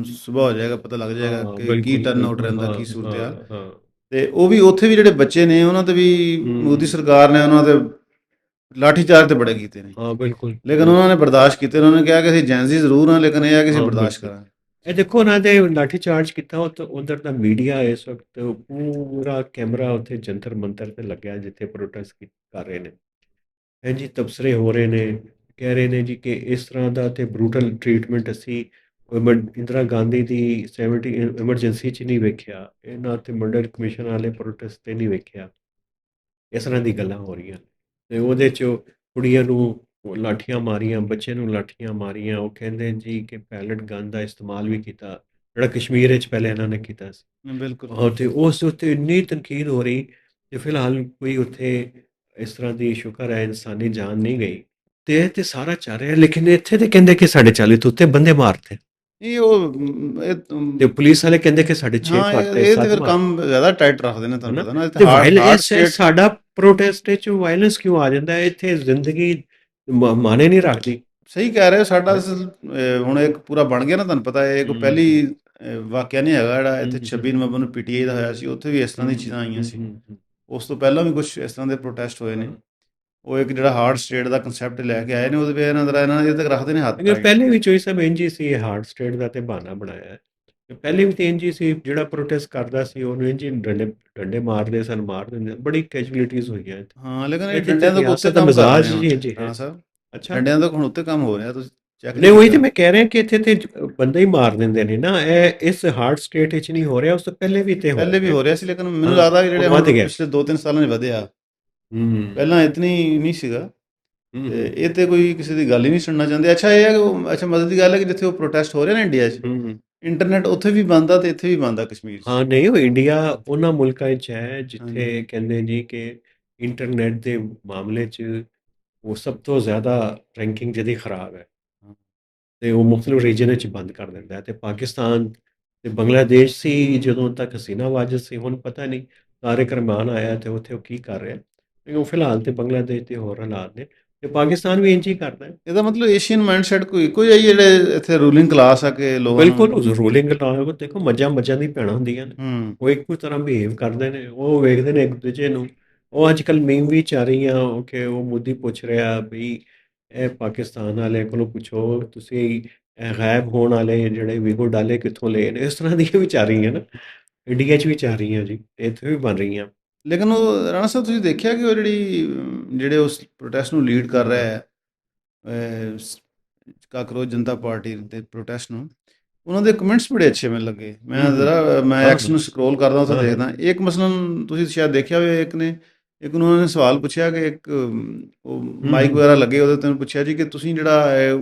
ਸਵੇਰ ਹੋ ਜਾਏਗਾ, ਪਤਾ ਲੱਗ ਜਾਏਗਾ ਹਾਂ ਕਿ ਕੀ ਬਿਲਕੁਲ ਟਰਨ ਆਊਟ ਬਿਲਕੁਲ। ਰਹਿੰਦਾ, ਹਾਂ ਕੀ ਸੂਰਤ ਹਾਂ ਹਾਲ। ਹਾਂ ਤੇ ਉਹ ਵੀ ਉੱਥੇ ਵੀ ਜਿਹੜੇ ਬੱਚੇ ਨੇ ਉਹਨਾਂ ਤੇ ਵੀ ਮੋਦੀ ਸਰਕਾਰ ਨੇ ਉਹਨਾਂ ਦੇ ਲਾਠੀ ਚਾਰਜ ਤੇ ਬੜੇ ਕੀਤੇ ਨੇ, ਹਾਂ ਬਿਲਕੁਲ ਲੇਕਿਨ ਉਹਨਾਂ ਨੇ ਬਰਦਾਸ਼ਤ ਕੀਤੇ। ਉਹਨਾਂ ਨੇ ਕਿਹਾ ਕਿ ਅਸੀਂ ਜੈਨਜ਼ੀ ਜ਼ਰੂਰ ਹਾਂ, ਲੇਕਿਨ ਇਹ ਹੈ ਕਿ ਅਸੀਂ ਹਾਂ ਬਰਦਾਸ਼ਤ ਬਿਲਕੁਲ। ਕਰਾਂਗੇ। ਇਹ ਦੇਖੋ ਉਹਨਾਂ ਦੇ ਲਾਠੀ ਚਾਰਜ ਕੀਤਾ ਉਧਰ ਦਾ ਮੀਡੀਆ ਇਸ ਵਕਤ ਪੂਰਾ ਕੈਮਰਾ ਉੱਥੇ ਜੰਤਰ ਮੰਤਰ ਤੇ ਲੱਗਿਆ ਜਿੱਥੇ ਪ੍ਰੋਟੈਸਟ ਕਰ ਰਹੇ ਨੇ। ਹੈ ਜੀ ਤਬਸਰੇ ਹੋ ਰਹੇ ਨੇ, ਕਹਿ ਰਹੇ ਨੇ ਜੀ ਕਿ ਇਸ ਤਰ੍ਹਾਂ ਦਾ ਤੇ ਬਰੂਟਲ ਟਰੀਟਮੈਂਟ ਅਸੀਂ ਇੰਦਰਾ ਗਾਂਧੀ ਦੀ 70 ਐਮਰਜੈਂਸੀ 'ਚ ਨਹੀਂ ਵੇਖਿਆ, ਇਹਨਾਂ ਤੇ ਮਰਡਰ ਕਮਿਸ਼ਨ ਵਾਲੇ ਪ੍ਰੋਟੈਸਟ ਤੇ ਨਹੀਂ ਵੇਖਿਆ। ਇਸ ਤਰ੍ਹਾਂ ਦੀ ਗੱਲਾਂ ਹੋ ਰਹੀਆਂ ਤੇ ਉਹਦੇ 'ਚ ਕੁੜੀਆਂ ਨੂੰ ਲਾਠੀਆਂ ਮਾਰੀਆਂ, ਬੱਚੇ ਨੂੰ ਲਾਠੀਆਂ ਮਾਰੀਆਂ। ਉਹ ਕਹਿੰਦੇ ਜੀ ਕਿ ਪੈਲਟ ਗਨ ਦਾ ਇਸਤੇਮਾਲ ਵੀ ਕੀਤਾ, ਜਿਹੜਾ ਕਸ਼ਮੀਰ ਵਿੱਚ ਪਹਿਲੇ ਇਹਨਾਂ ਨੇ ਕੀਤਾ ਸੀ। ਬਿਲਕੁਲ। ਤੇ ਉਸ ਉੱਤੇ ਇੰਨੀ ਤਨਕੀਦ ਹੋ ਰਹੀ ਤੇ ਫਿਲਹਾਲ ਕੋਈ ਉੱਥੇ ਇਸ ਤਰ੍ਹਾਂ ਦੀ ਸ਼ੁਕਰ ਹੈ ਇਨਸਾਨੀ ਜਾਨ ਨਹੀਂ ਗਈ। ਤੇ ਇਹ ਤੇ ਸਾਰਾ ਚੱਲ ਰਿਹਾ, ਲੇਕਿਨ ਇੱਥੇ ਤੇ ਕਹਿੰਦੇ ਕਿ ਸਾਡੇ 40 ਤੋਂ ਉੱਤੇ ਬੰਦੇ ਮਾਰਤੇ ਇਹ ਉਹ ਇਹ ਤੇ ਪੁਲਿਸ ਵਾਲੇ ਕਹਿੰਦੇ ਕਿ ਸਾਡੇ 6 ਹਾਂ, ਮਾਰਤੇ, ਇਹ ਤੇ 7 ਫਿਰ ਮਾਰਤੇ, ਕੰਮ ਜ਼ਿਆਦਾ ਟਾਈਟ ਰੱਖਦੇ ਨੇ, ਤੁਹਾਨੂੰ ਹਨਾ। ਪਤਾ ਨਾ, ਇੱਥੇ ਤੇ ਹਾਰਡ ਸਟੇਟ। ਸਾਡਾ ਪ੍ਰੋਟੈਸਟ ਵਿੱਚ ਵਾਇਲੈਂਸ ਕਿਉਂ ਆ ਜਾਂਦਾ ਹੈ? ਇੱਥੇ ਜ਼ਿੰਦਗੀ ਮਾਨੇ ਨਹੀਂ ਰੱਖਦੀ। ਸਹੀ ਕਹਿ ਰਹੇ ਹੋ। ਸਾਡਾ ਹੈਂ? ਹੁਣ ਇੱਕ ਪੂਰਾ ਬਣ ਗਿਆ ਨਾ, ਤੁਹਾਨੂੰ ਪਤਾ ਹੈ, ਇਹ ਕੋਈ ਹੂੰ ਪਹਿਲੀ ਵਾਕਿਆ ਨਹੀਂ ਹੈਗਾ ਜਿਹੜਾ ਹੂੰ ਇੱਥੇ ਹੂੰ 26 ਨਵੰਬਰ ਨੂੰ ਪੀਟੀਆਈ ਦਾ ਹੋਇਆ ਸੀ। ਉੱਥੇ ਵੀ ਇਸ ਤਰ੍ਹਾਂ ਦੀ ਚੀਜ਼ਾਂ ਆਈਆਂ ਸੀ। ਹੂੰ ਉਸ ਤੋਂ ਪਹਿਲਾਂ ਵੀ ਕੁਝ ਇਸ ਤਰ੍ਹਾਂ ਦੇ ਪ੍ਰੋਟੈਸਟ ਹੋਏ ਨੇ। ਉਹ ਇੱਕ ਜਿਹੜਾ ਹਾਰਡ ਸਟੇਟ ਦਾ ਕਨਸੈਪਟ ਲੈ ਕੇ ਆਏ ਨੇ, ਉਹਦੇ ਵਿੱਚ ਇਹਨਾਂ ਇਹ ਤੱਕ ਰੱਖਦੇ ਨੇ ਹੱਥ ਅਗਰ ਟਾਈਟ। ਪਹਿਲੇ ਵੀ ਚੋਈ ਸਭ ਇੰਜ ਹੀ ਸੀ, ਹਾਰਡ ਸਟੇਟ ਦਾ ਤੇ ਬਹਾਨਾ ਬਣਾਇਆ ਹੈ। ਤੇ ਪਹਿਲੇ ਵੀ ਤੇ ਇੰਜ ਹੀ ਸੀ, ਜਿਹੜਾ ਪ੍ਰੋਟੈਸਟ ਕਰਦਾ ਸੀ ਉਹਨੂੰ ਇੰਜ ਹੀ ਡੰਡੇ ਡੰਡੇ ਮਾਰਦੇ ਸਨ, ਮਾਰ ਦਿੰਦੇ ਸਨ। ਬੜੀ ਕੈਜੂਅਲਟੀਜ਼ ਹੋਈਆਂ ਇੱਥੇ। ਹਾਂ, ਲੇਕਿਨ ਇਹ ਇੱਥੇ ਤੇ ਡੰਡਿਆਂ ਤੋਂ ਉੱਤੇ ਸਿਆਸਤ ਦਾ ਕੰਮ ਕਰ ਰਹੇ ਮਜ਼ਾਜ ਹੁਣ ਹੀ ਇੰਜ ਹੀ ਹੈ। ਰਾਣਾ ਸਾਹਿਬ। ਅੱਛਾ। ਡੰਡਿਆਂ ਤੋਂ ਹੁਣ ਉੱਤੇ ਕੰਮ ਹੋ ਰਿਹਾ, ਤੁਸੀਂ ਚੈੱਕ ਨਹੀਂ, ਨਹੀਂ ਉਹੀ ਤੇ ਕੀਤਾ। ਮੈਂ ਕਹਿ ਰਿਹਾ ਕਿ ਇੱਥੇ ਤੇ ਬੰਦੇ ਹੀ ਮਾਰ ਦਿੰਦੇ ਨੇ ਨਾ। ਇਹ ਇਸ ਹਾਰਡ ਸਟੇਟ ਵਿੱਚ ਨਹੀਂ ਹੋ ਰਿਹਾ, ਉਸ ਤੋਂ ਪਹਿਲੇ ਵੀ ਤੇ ਹੋ ਪਹਿਲੇ ਵੀ ਰਿਹਾ। ਹੋ ਰਿਹਾ ਸੀ, ਲੇਕਿਨ ਮੈਨੂੰ ਹਾਂ, ਲੱਗਦਾ ਕਿ ਜਿਹੜੇ ਹੁਣ ਵੱਧ ਹੁਣ ਗਿਆ। ਪਿਛਲੇ 2-3 ਸਾਲਾਂ 'ਚ ਵਧਿਆ। ਹੂੰ ਪਹਿਲਾਂ ਇਤਨੀ ਨਹੀਂ ਸੀਗਾ। ਹੂੰ ਤੇ ਹੂੰ ਇਹ ਤੇ ਕੋਈ ਕਿਸੇ ਦੀ ਗੱਲ ਹੀ ਨਹੀਂ ਸੁਣਨਾ ਚਾਹੁੰਦੇ। ਅੱਛਾ, ਇਹ ਹੈ ਕਿ ਅੱਛਾ, ਮਦਦ ਦੀ ਗੱਲ ਹੈ ਕਿ ਜਿੱਥੇ ਉਹ ਪ੍ਰੋਟੈਸਟ ਹੋ ਰਹੇ ਨੇ ਇੰਡੀਆ 'ਚ, ਹੂੰ। ਇੰਟਰਨੈਟ ਉੱਥੇ ਵੀ ਬੰਦ ਆ ਤੇ ਇੱਥੇ ਵੀ ਬੰਦ ਆ ਕਸ਼ਮੀਰ 'ਚ। ਹਾਂ, ਨਹੀਂ, ਉਹ ਇੰਡੀਆ ਉਹਨਾਂ ਮੁਲਕਾਂ ਵਿੱਚ ਹੈ ਹਾਂਜੀ। ਜਿੱਥੇ ਕਹਿੰਦੇ ਜੀ ਕਿ ਇੰਟਰਨੈਟ ਦੇ ਮਾਮਲੇ 'ਚ ਉਹ ਸਭ ਤੋਂ ਜ਼ਿਆਦਾ ਰੈਂਕਿੰਗ ਜਿਹਦੀ ਖਰਾਬ ਹੈ। ਹਾਂ। ਤੇ ਉਹ ਮੁਖਤਲਿਫ ਰੀਜਨ ਵਿੱਚ ਬੰਦ ਕਰ ਦਿੰਦਾ ਹੈ। ਤੇ ਪਾਕਿਸਤਾਨ ਤੇ ਬੰਗਲਾਦੇਸ਼ ਸੀ ਜਦੋਂ ਤੱਕ ਹਸੀਨਾ ਵਾਜਦ ਸੀ। ਹੁਣ ਪਤਾ ਨਹੀਂ ਤਾਰਿਕ ਰਹਿਮਾਨ ਆਇਆ ਤੇ ਉੱਥੇ ਉਹ ਕੀ ਕਰ ਰਿਹਾ। ਲੇਕਿਨ ਉਹ ਫਿਲਹਾਲ ਤੇ ਬੰਗਲਾਦੇਸ਼ ਦੇ ਹੋਰ ਹਾਲਾਤ ਨੇ ਤੇ ਪਾਕਿਸਤਾਨ ਵੀ ਇੰਝ ਹੀ ਕਰਦਾ ਹੈ। ਇਹਦਾ ਮਤਲਬ ਏਸ਼ੀਅਨ ਮਾਈਂਡਸੈਟ ਕੋਈ ਹੈ ਜਿਹੜੇ ਇੱਥੇ ਰੂਲਿੰਗ ਕਲਾਸ ਆ ਕੇ ਲੋਕਾਂ ਬਿਲਕੁਲ ਨੂੰ। ਰੂਲਿੰਗ ਲਾਓ, ਦੇਖੋ ਮੱਝਾਂ ਦੀ ਭੈਣਾਂ ਹੁੰਦੀਆਂ ਨੇ। ਹੂੰ। ਉਹ ਇੱਕੋ ਤਰ੍ਹਾਂ ਬਿਹੇਵ ਕਰਦੇ ਨੇ, ਉਹ ਵੇਖਦੇ ਨੇ ਇੱਕ ਦੂਜੇ ਨੂੰ। ਉਹ ਅੱਜ ਕੱਲ੍ਹ ਮੀਮ ਵੀ ਚੱਲ ਰਹੀਆਂ ਕਿ ਉਹ ਮੋਦੀ ਪੁੱਛ ਰਿਹਾ ਵੀ ਇਹ ਪਾਕਿਸਤਾਨ ਵਾਲੇ ਕੋਲੋਂ ਪੁੱਛੋ ਤੁਸੀਂ ਇਹ ਗਾਇਬ ਹੋਣ ਵਾਲੇ ਜਿਹੜੇ ਵੀਗੋ ਡਾਲੇ ਕਿੱਥੋਂ ਲਏ ਨੇ। ਇਸ ਤਰ੍ਹਾਂ ਦੀਆਂ ਵੀ ਚੱਲ ਰਹੀਆਂ ਨਾ, ਇੰਡੀਆ 'ਚ ਵੀ ਚੱਲ ਰਹੀਆਂ ਜੀ, ਤੇ ਇੱਥੇ ਵੀ ਬਣ ਰਹੀਆਂ। ਲੇਕਿਨ ਉਹ ਰਾਣਾ ਸਾਹਿਬ, ਤੁਸੀਂ ਦੇਖਿਆ ਕਿ ਉਹ ਜਿਹੜੇ ਉਸ ਪ੍ਰੋਟੈਸਟ ਨੂੰ ਲੀਡ ਕਰ ਰਿਹਾ ਹੈ, ਕਾਕਰੋਚ ਜਨਤਾ ਪਾਰਟੀ ਦੇ ਪ੍ਰੋਟੈਸਟ ਨੂੰ, ਉਹਨਾਂ ਦੇ ਕਮੈਂਟਸ ਬੜੇ ਅੱਛੇ ਮੈਨੂੰ ਲੱਗੇ। ਮੈਂ ਹਾਂ ਐਕਸ ਨੂੰ ਸਕਰੋਲ ਕਰਦਾ, ਉੱਥੇ ਹਾਂ ਹਾਂ ਦੇਖਦਾ ਇੱਕ ਮਸਲਨ ਤੁਸੀਂ ਸ਼ਾਇਦ ਦੇਖਿਆ ਹੋਵੇ, ਇੱਕ ਨੂੰ ਉਹਨਾਂ ਨੇ ਸਵਾਲ ਪੁੱਛਿਆ ਕਿ ਇੱਕ ਉਹ ਮਾਈਕ ਵਗੈਰਾ ਲੱਗੇ ਉਹਦੇ ਤੇ, ਉਹਨੂੰ ਪੁੱਛਿਆ ਜੀ ਕਿ ਤੁਸੀਂ ਜਿਹੜਾ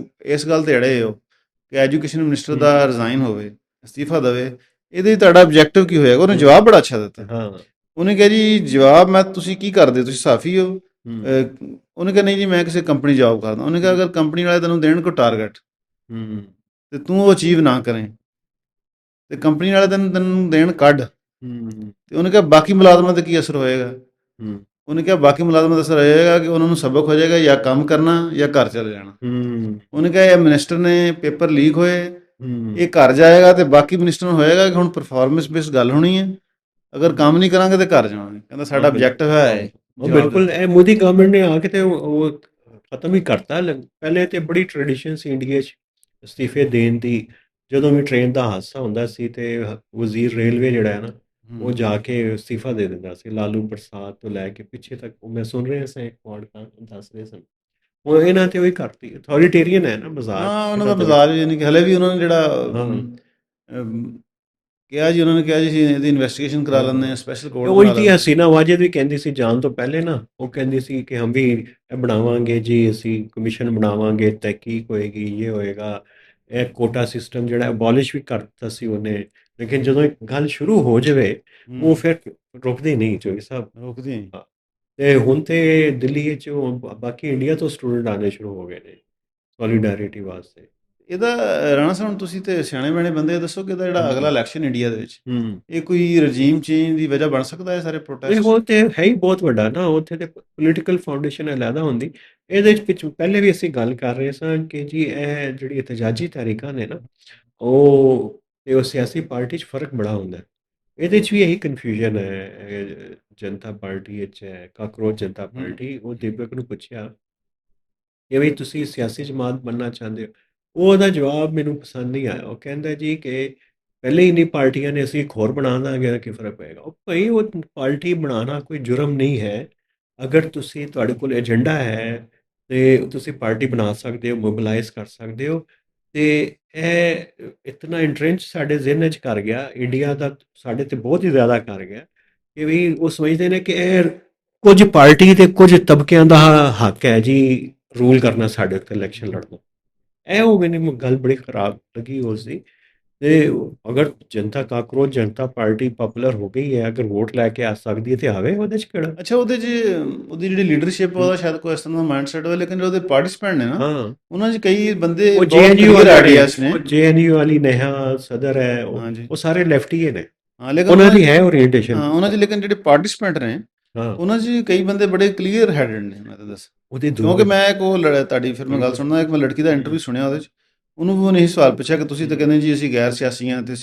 ਇਸ ਗੱਲ ਤੇ ਅੜੇ ਹੋ ਕਿ ਐਜੂਕੇਸ਼ਨ ਮਿਨਿਸਟਰ ਦਾ ਰਿਜ਼ਾਈਨ ਹੋਵੇ, ਅਸਤੀਫਾ ਦੇਵੇ, ਇਹਦੇ 'ਚ ਤੁਹਾਡਾ ਆਬਜੈਕਟਿਵ ਕੀ ਹੋਏਗਾ? ਉਹਨੇ ਜਵਾਬ ਬੜਾ ਅੱਛਾ ਦਿੱਤਾ। ਹਾਂ ਉਹਨੇ ਕਿਹਾ ਜੀ ਜਵਾਬ, ਮੈਂ ਤੁਸੀਂ ਕੀ ਕਰਦੇ, ਤੁਸੀਂ ਸਾਫੀ ਹੋ? ਉਹਨੇ ਕਿਹਾ ਨਹੀਂ ਜੀ, ਮੈਂ ਕਿਸੇ ਕੰਪਨੀ ਜੌਬ ਕਰਦਾ। ਉਹਨੇ ਕਿਹਾ ਅਗਰ ਕੰਪਨੀ ਵਾਲੇ ਤੈਨੂੰ ਦੇਣ ਕੋਈ ਟਾਰਗੇਟ ਹੂੰ ਤੇ ਤੂੰ ਉਹ ਅਚੀਵ ਨਾ ਕਰੇ ਤੇ ਕੰਪਨੀ ਵਾਲੇ ਤੈਨੂੰ ਦੇਣ ਕੱਢ, ਹੂੰ ਤੇ ਉਹਨੇ ਕਿਹਾ ਬਾਕੀ ਮੁਲਾਜ਼ਮਾਂ ਤੇ ਕੀ ਅਸਰ ਹੋਏਗਾ? ਹੂੰ ਉਹਨੇ ਕਿਹਾ ਬਾਕੀ ਮੁਲਾਜ਼ਮਾਂ ਦਾ ਅਸਰ ਹੋਏਗਾ ਕਿ ਉਹਨਾਂ ਨੂੰ ਸਬਕ ਹੋ ਜਾਏਗਾ ਜਾਂ ਕੰਮ ਕਰਨਾ ਜਾਂ ਘਰ ਚਲੇ ਜਾਣਾ। ਹੂੰ ਉਹਨੇ ਕਿਹਾ ਇਹ ਮਿਨਿਸਟਰ ਨੇ ਪੇਪਰ ਲੀਕ ਹੋਏ, ਹੂੰ ਇਹ ਘਰ ਜਾਏਗਾ ਤੇ ਬਾਕੀ ਮਿਨਿਸਟਰ ਨੂੰ ਹੋਏਗਾ ਕਿ ਹੁਣ ਪਰਫਾਰਮੈਂਸ ਬੇਸ ਗੱਲ ਹੋਣੀ ਹੈ, ਅਗਰ ਕੰਮ ਨਹੀਂ ਕਰਾਂਗੇ ਤੇ ਘਰ ਜਾਵਾਂਗੇ। ਕਹਿੰਦਾ ਸਾਡਾ ਆਬਜੈਕਟਿਵ ਹੈ ਉਹ ਜਵਾਬ ਬਿਲਕੁਲ, ਦਿੱਤਾ। ਇਹ ਮੋਦੀ ਗਵਰਨਮੈਂਟ ਨੇ ਆ ਕੇ ਤੇ ਉਹ ਖਤਮ ਹੀ ਕਰਤਾ। ਪਹਿਲੇ ਤੇ ਬੜੀ ਟ੍ਰੈਡੀਸ਼ਨ ਸੀ ਇੰਡੀਆ 'ਚ ਅਸਤੀਫੇ ਦੇਣ ਦੀ। ਜਦੋਂ ਵੀ ਟ੍ਰੇਨ ਦਾ ਹਾਦਸਾ ਹੁੰਦਾ ਸੀ ਤੇ ਵਜ਼ੀਰ ਰੇਲਵੇ ਜਿਹੜਾ ਹੈ ਨਾ, ਉਹ ਜਾ ਕੇ ਅਸਤੀਫਾ ਦੇ ਦਿੰਦਾ ਸੀ। ਲਾਲੂ ਪ੍ਰਸਾਦ ਤੋਂ ਲੈ ਕੇ ਪਿੱਛੇ ਤੱਕ, ਉਹ ਮੈਂ ਸੁਣ ਰਿਹਾ ਸੀ ਦੱਸ ਰਹੇ ਸਨ। ਹੁਣ ਇਹਨਾਂ ਤੇ ਉਹੀ ਕਰਤੀ, ਅਥੋਰੀਟੇਰੀਅਨ ਹੈ ਨਾ ਮਜ਼ਾਜ ਹਾਂ, ਉਹਨਾਂ ਇਹਨਾਂ ਦਾ ਦਾ ਵੀ। ਮਜ਼ਾਜ ਯਾਨੀ ਕਿ ਹਲੇ ਵੀ ਉਹਨਾਂ ਨੇ ਜਿਹੜਾ ਹਾਂ ਕਿਹਾ ਜੀ, ਉਹਨਾਂ ਨੇ ਕਿਹਾ ਜੀ ਅਸੀਂ ਇਹਦੀ ਇਨਵੈਸਟੀਗੇਸ਼ਨ ਕਰਾ ਲੈਂਦੇ ਹਾਂ, ਸਪੈਸ਼ਲ ਕੋਰਟ ਉਹੀ ਬਣਾ ਜੀ ਲੈਂਦੇ ਹਸੀਨਾ ਵਾਜਦ ਵੀ ਕਹਿੰਦੀ ਸੀ ਜਾਣ ਤੋਂ ਪਹਿਲੇ ਨਾ, ਉਹ ਕਹਿੰਦੀ ਸੀ ਕਿ ਹਮ ਵੀ ਇਹ ਬਣਾਵਾਂਗੇ ਜੀ, ਅਸੀਂ ਕਮਿਸ਼ਨ ਬਣਾਵਾਂਗੇ, ਤਹਿਕੀਕ ਹੋਏਗੀ, ਇਹ ਹੋਏਗਾ। ਇਹ ਕੋਟਾ ਸਿਸਟਮ ਜਿਹੜਾ ਅਬੋਲਿਸ਼ ਵੀ ਕਰ ਦਿੱਤਾ ਸੀ ਉਹਨੇ। ਲੇਕਿਨ ਜਦੋਂ ਇੱਕ ਗੱਲ ਸ਼ੁਰੂ ਹੋ ਜਾਵੇ ਉਹ ਫਿਰ ਰੁਕਦੀ ਨਹੀਂ ਚੋਈ ਸਾਹਿਬ। ਰੋਕਦੇ ਹਾਂ। ਹਾਂ, ਤੇ ਹੁਣ ਤੇ ਦਿੱਲੀ ਵਿੱਚ ਬਾਕੀ ਇੰਡੀਆ ਤੋਂ ਸਟੂਡੈਂਟ ਆਉਣੇ ਸ਼ੁਰੂ ਹੋ ਗਏ ਨੇ ਸੋਲੀਡੈਰਿਟੀ ਵਾਸਤੇ। ਇਹਦਾ ਰਾਣਾ ਸਾਹਿਬ, ਤੁਸੀਂ ਤੇ ਸਿਆਣੇ ਬਿਆਣੇ ਬੰਦੇ, ਦੱਸੋ ਕਿ ਇਹਦਾ ਜਿਹੜਾ ਅਗਲਾ ਇਲੈਕਸ਼ਨ ਇੰਡੀਆ ਦੇ ਵਿੱਚ, ਹੂੰ ਇਹ ਕੋਈ ਰਜੀਮ ਚੇਂਜ ਦੀ ਵਜ੍ਹਾ ਬਣ ਸਕਦਾ ਹੈ ਸਾਰੇ ਨਹੀਂ, ਪ੍ਰੋਟੈਸਟ? ਉਹ ਤੇ ਹੈ ਹੀ ਬਹੁਤ ਵੱਡਾ ਨਾ। ਉੱਥੇ ਤੇ ਪੋਲੀਟੀਕਲ ਫਾਊਂਡੇਸ਼ਨ ਅਲੱਗਾ ਹੁੰਦੀ। ਇਹਦੇ ਵਿੱਚ ਪਹਿਲੇ ਵੀ ਅਸੀਂ ਗੱਲ ਕਰ ਰਹੇ ਸਾਂ ਕਿ ਜੀ ਇਹ ਜਿਹੜੀ ਇਤਜਾਜੀ ਤਹਿਰੀਕਾਂ ਨੇ ਨਾ, ਉਹ ਸਿਆਸੀ ਪਾਰਟੀ 'ਚ ਫ਼ਰਕ ਬੜਾ ਹੁੰਦਾ ਹੈ। ਇਹਦੇ 'ਚ ਵੀ ਇਹੀ ਕਨਫਿਊਜ਼ਨ ਹੈ। ਜਨਤਾ ਪਾਰਟੀ ਵਿੱਚ ਹੈ, ਕਾਕਰੋਚ ਜਨਤਾ ਪਾਰਟੀ। ਉਹ ਦੀਪਕ ਨੂੰ ਪੁੱਛਿਆ ਕਿ ਵੀ ਤੁਸੀਂ ਸਿਆਸੀ ਜਮਾਤ ਬਣਨਾ ਚਾਹੁੰਦੇ ਹੋ? ਉਹਦਾ ਜਵਾਬ ਮੈਨੂੰ ਪਸੰਦ ਨਹੀਂ ਆਇਆ। ਉਹ ਕਹਿੰਦਾ ਜੀ ਕਿ ਪਹਿਲੇ ਹੀ ਨਹੀਂ ਪਾਰਟੀਆਂ ਨੇ, ਅਸੀਂ ਇੱਕ ਹੋਰ ਬਣਾ ਦਾਂਗੇ, ਕੀ ਫਰਕ ਪਏਗਾ। ਉਹ ਭਾਈ, ਉਹ ਪਾਰਟੀ ਬਣਾਉਣਾ ਕੋਈ ਜੁਰਮ ਨਹੀਂ ਹੈ। ਅਗਰ ਤੁਸੀਂ, ਤੁਹਾਡੇ ਕੋਲ ਏਜੰਡਾ ਹੈ ਤੇ ਤੁਸੀਂ ਪਾਰਟੀ ਬਣਾ ਸਕਦੇ ਹੋ, ਮੋਬਿਲਾਈਜ਼ ਕਰ ਸਕਦੇ ਹੋ। ਤੇ ਇਹ ਇਤਨਾ ਇੰਟਰੈਂਚ ਸਾਡੇ ਜ਼ਿਹਨ 'ਚ ਕਰ ਗਿਆ, ਇੰਡੀਆ ਦਾ ਸਾਡੇ ਤੇ ਬਹੁਤ ਹੀ ਜ਼ਿਆਦਾ ਕਰ ਗਿਆ, ਕਿ ਵੀ ਉਹ ਸਮਝਦੇ ਨੇ ਕਿ ਇਹ ਕੁਝ ਪਾਰਟੀ ਤੇ ਕੁਝ ਤਬਕਿਆਂ ਦਾ ਹੱਕ ਹੈ ਜੀ ਰੂਲ ਕਰਨਾ ਸਾਡੇ ਉੱਤੇ, ਇਲੈਕਸ਼ਨ ਲੜਨਾ। ਇਹ ਉਹ ਮੈਨੂੰ ਗੱਲ ਬੜੀ ਖਰਾਬ ਲੱਗੀ ਉਸ ਦੀ। ਤੇ ਅਗਰ ਜਨਤਾ ਕਾਕਰੋਚ ਜਨਤਾ ਪਾਰਟੀ ਪਾਪੂਲਰ ਹੋ ਗਈ ਹੈ, ਅਗਰ ਵੋਟ ਲੈ ਕੇ ਆ ਸਕਦੀ ਹੈ ਤੇ ਆਵੇ, ਉਹਦੇ 'ਚ ਕਿਹੜਾ। ਅੱਛਾ, ਉਹਦੇ 'ਚ ਉਹਦੀ ਜਿਹੜੀ ਲੀਡਰਸ਼ਿਪ ਹਮ, ਉਹਦਾ ਸ਼ਾਇਦ ਕੋਈ ਇਸ ਤਰ੍ਹਾਂ ਦਾ ਮਾਈਂਡਸੈਟ ਹੋਵੇ, ਲੇਕਿਨ ਉਹਦੇ ਪਾਰਟਿਸਪੈਂਟ ਨੇ ਨਾ, ਹਾਂ, ਉਹਨਾਂ 'ਚ ਕਈ ਬੰਦੇ ਉਹ ਬਹੁਤ ਜੇਐਨਯੂ ਕਲੀਅਰ ਵਾਲੇ ਨੇ, ਆਈਡੀਆਜ਼ ਨੇ। ਉਹ ਜੇਐਨਯੂ ਵਾਲੀ ਨੇਹਾ ਸਦਰ ਹੈ, ਹਾਂਜੀ, ਉਹ ਸਾਰੇ ਲੈਫਟੀ ਨੇ। ਹਾਂ, ਲੇਕਿਨ ਉਹਨਾਂ ਉਹਨਾਂ ਦੀ 'ਚ, ਹੈ ਓਰੀਐਂਟੇਸ਼ਨ। ਹਾਂ, ਉਹਨਾਂ 'ਚ ਲੇਕਿਨ ਜਿਹੜੇ ਪਾਰਟਿਸਪੈਂਟ ਨੇ, ਹਾਂ, ਉਹਨਾਂ 'ਚ ਕਈ ਬੰਦੇ ਬੜੇ ਕਲੀਅਰ ਹੈਡਡ ਨੇ, ਮੈਂ ਤਾਂ ਦੱਸ। ਉਹਦੇ ਦੋ ਕਿਉਂਕਿ ਮੈਂ ਇੱਕ ਉਹ ਤੁਹਾਡੀ ਫਿਰ ਮੈਂ ਹਮ, ਗੱਲ ਸੁਣਦਾ, ਇੱਕ ਮੈਂ ਲੜਕੀ ਦਾ ਹਮ, ਇੰਟਰਵਿਊ ਸੁਣਿਆ, ਉਹਦੇ 'ਚ ਉਹਨੂੰ ਵੀ ਉਹਨੇ ਇਹੀ ਸਵਾਲ ਪੁੱਛਿਆ ਕਿ ਤੁਸੀਂ ਤਾਂ ਹਮ। ਕਹਿੰਦੇ ਜੀ ਅਸੀਂ ਗੈਰ ਸਿਆਸੀ ਹਾਂ ਤੇ ਉਹ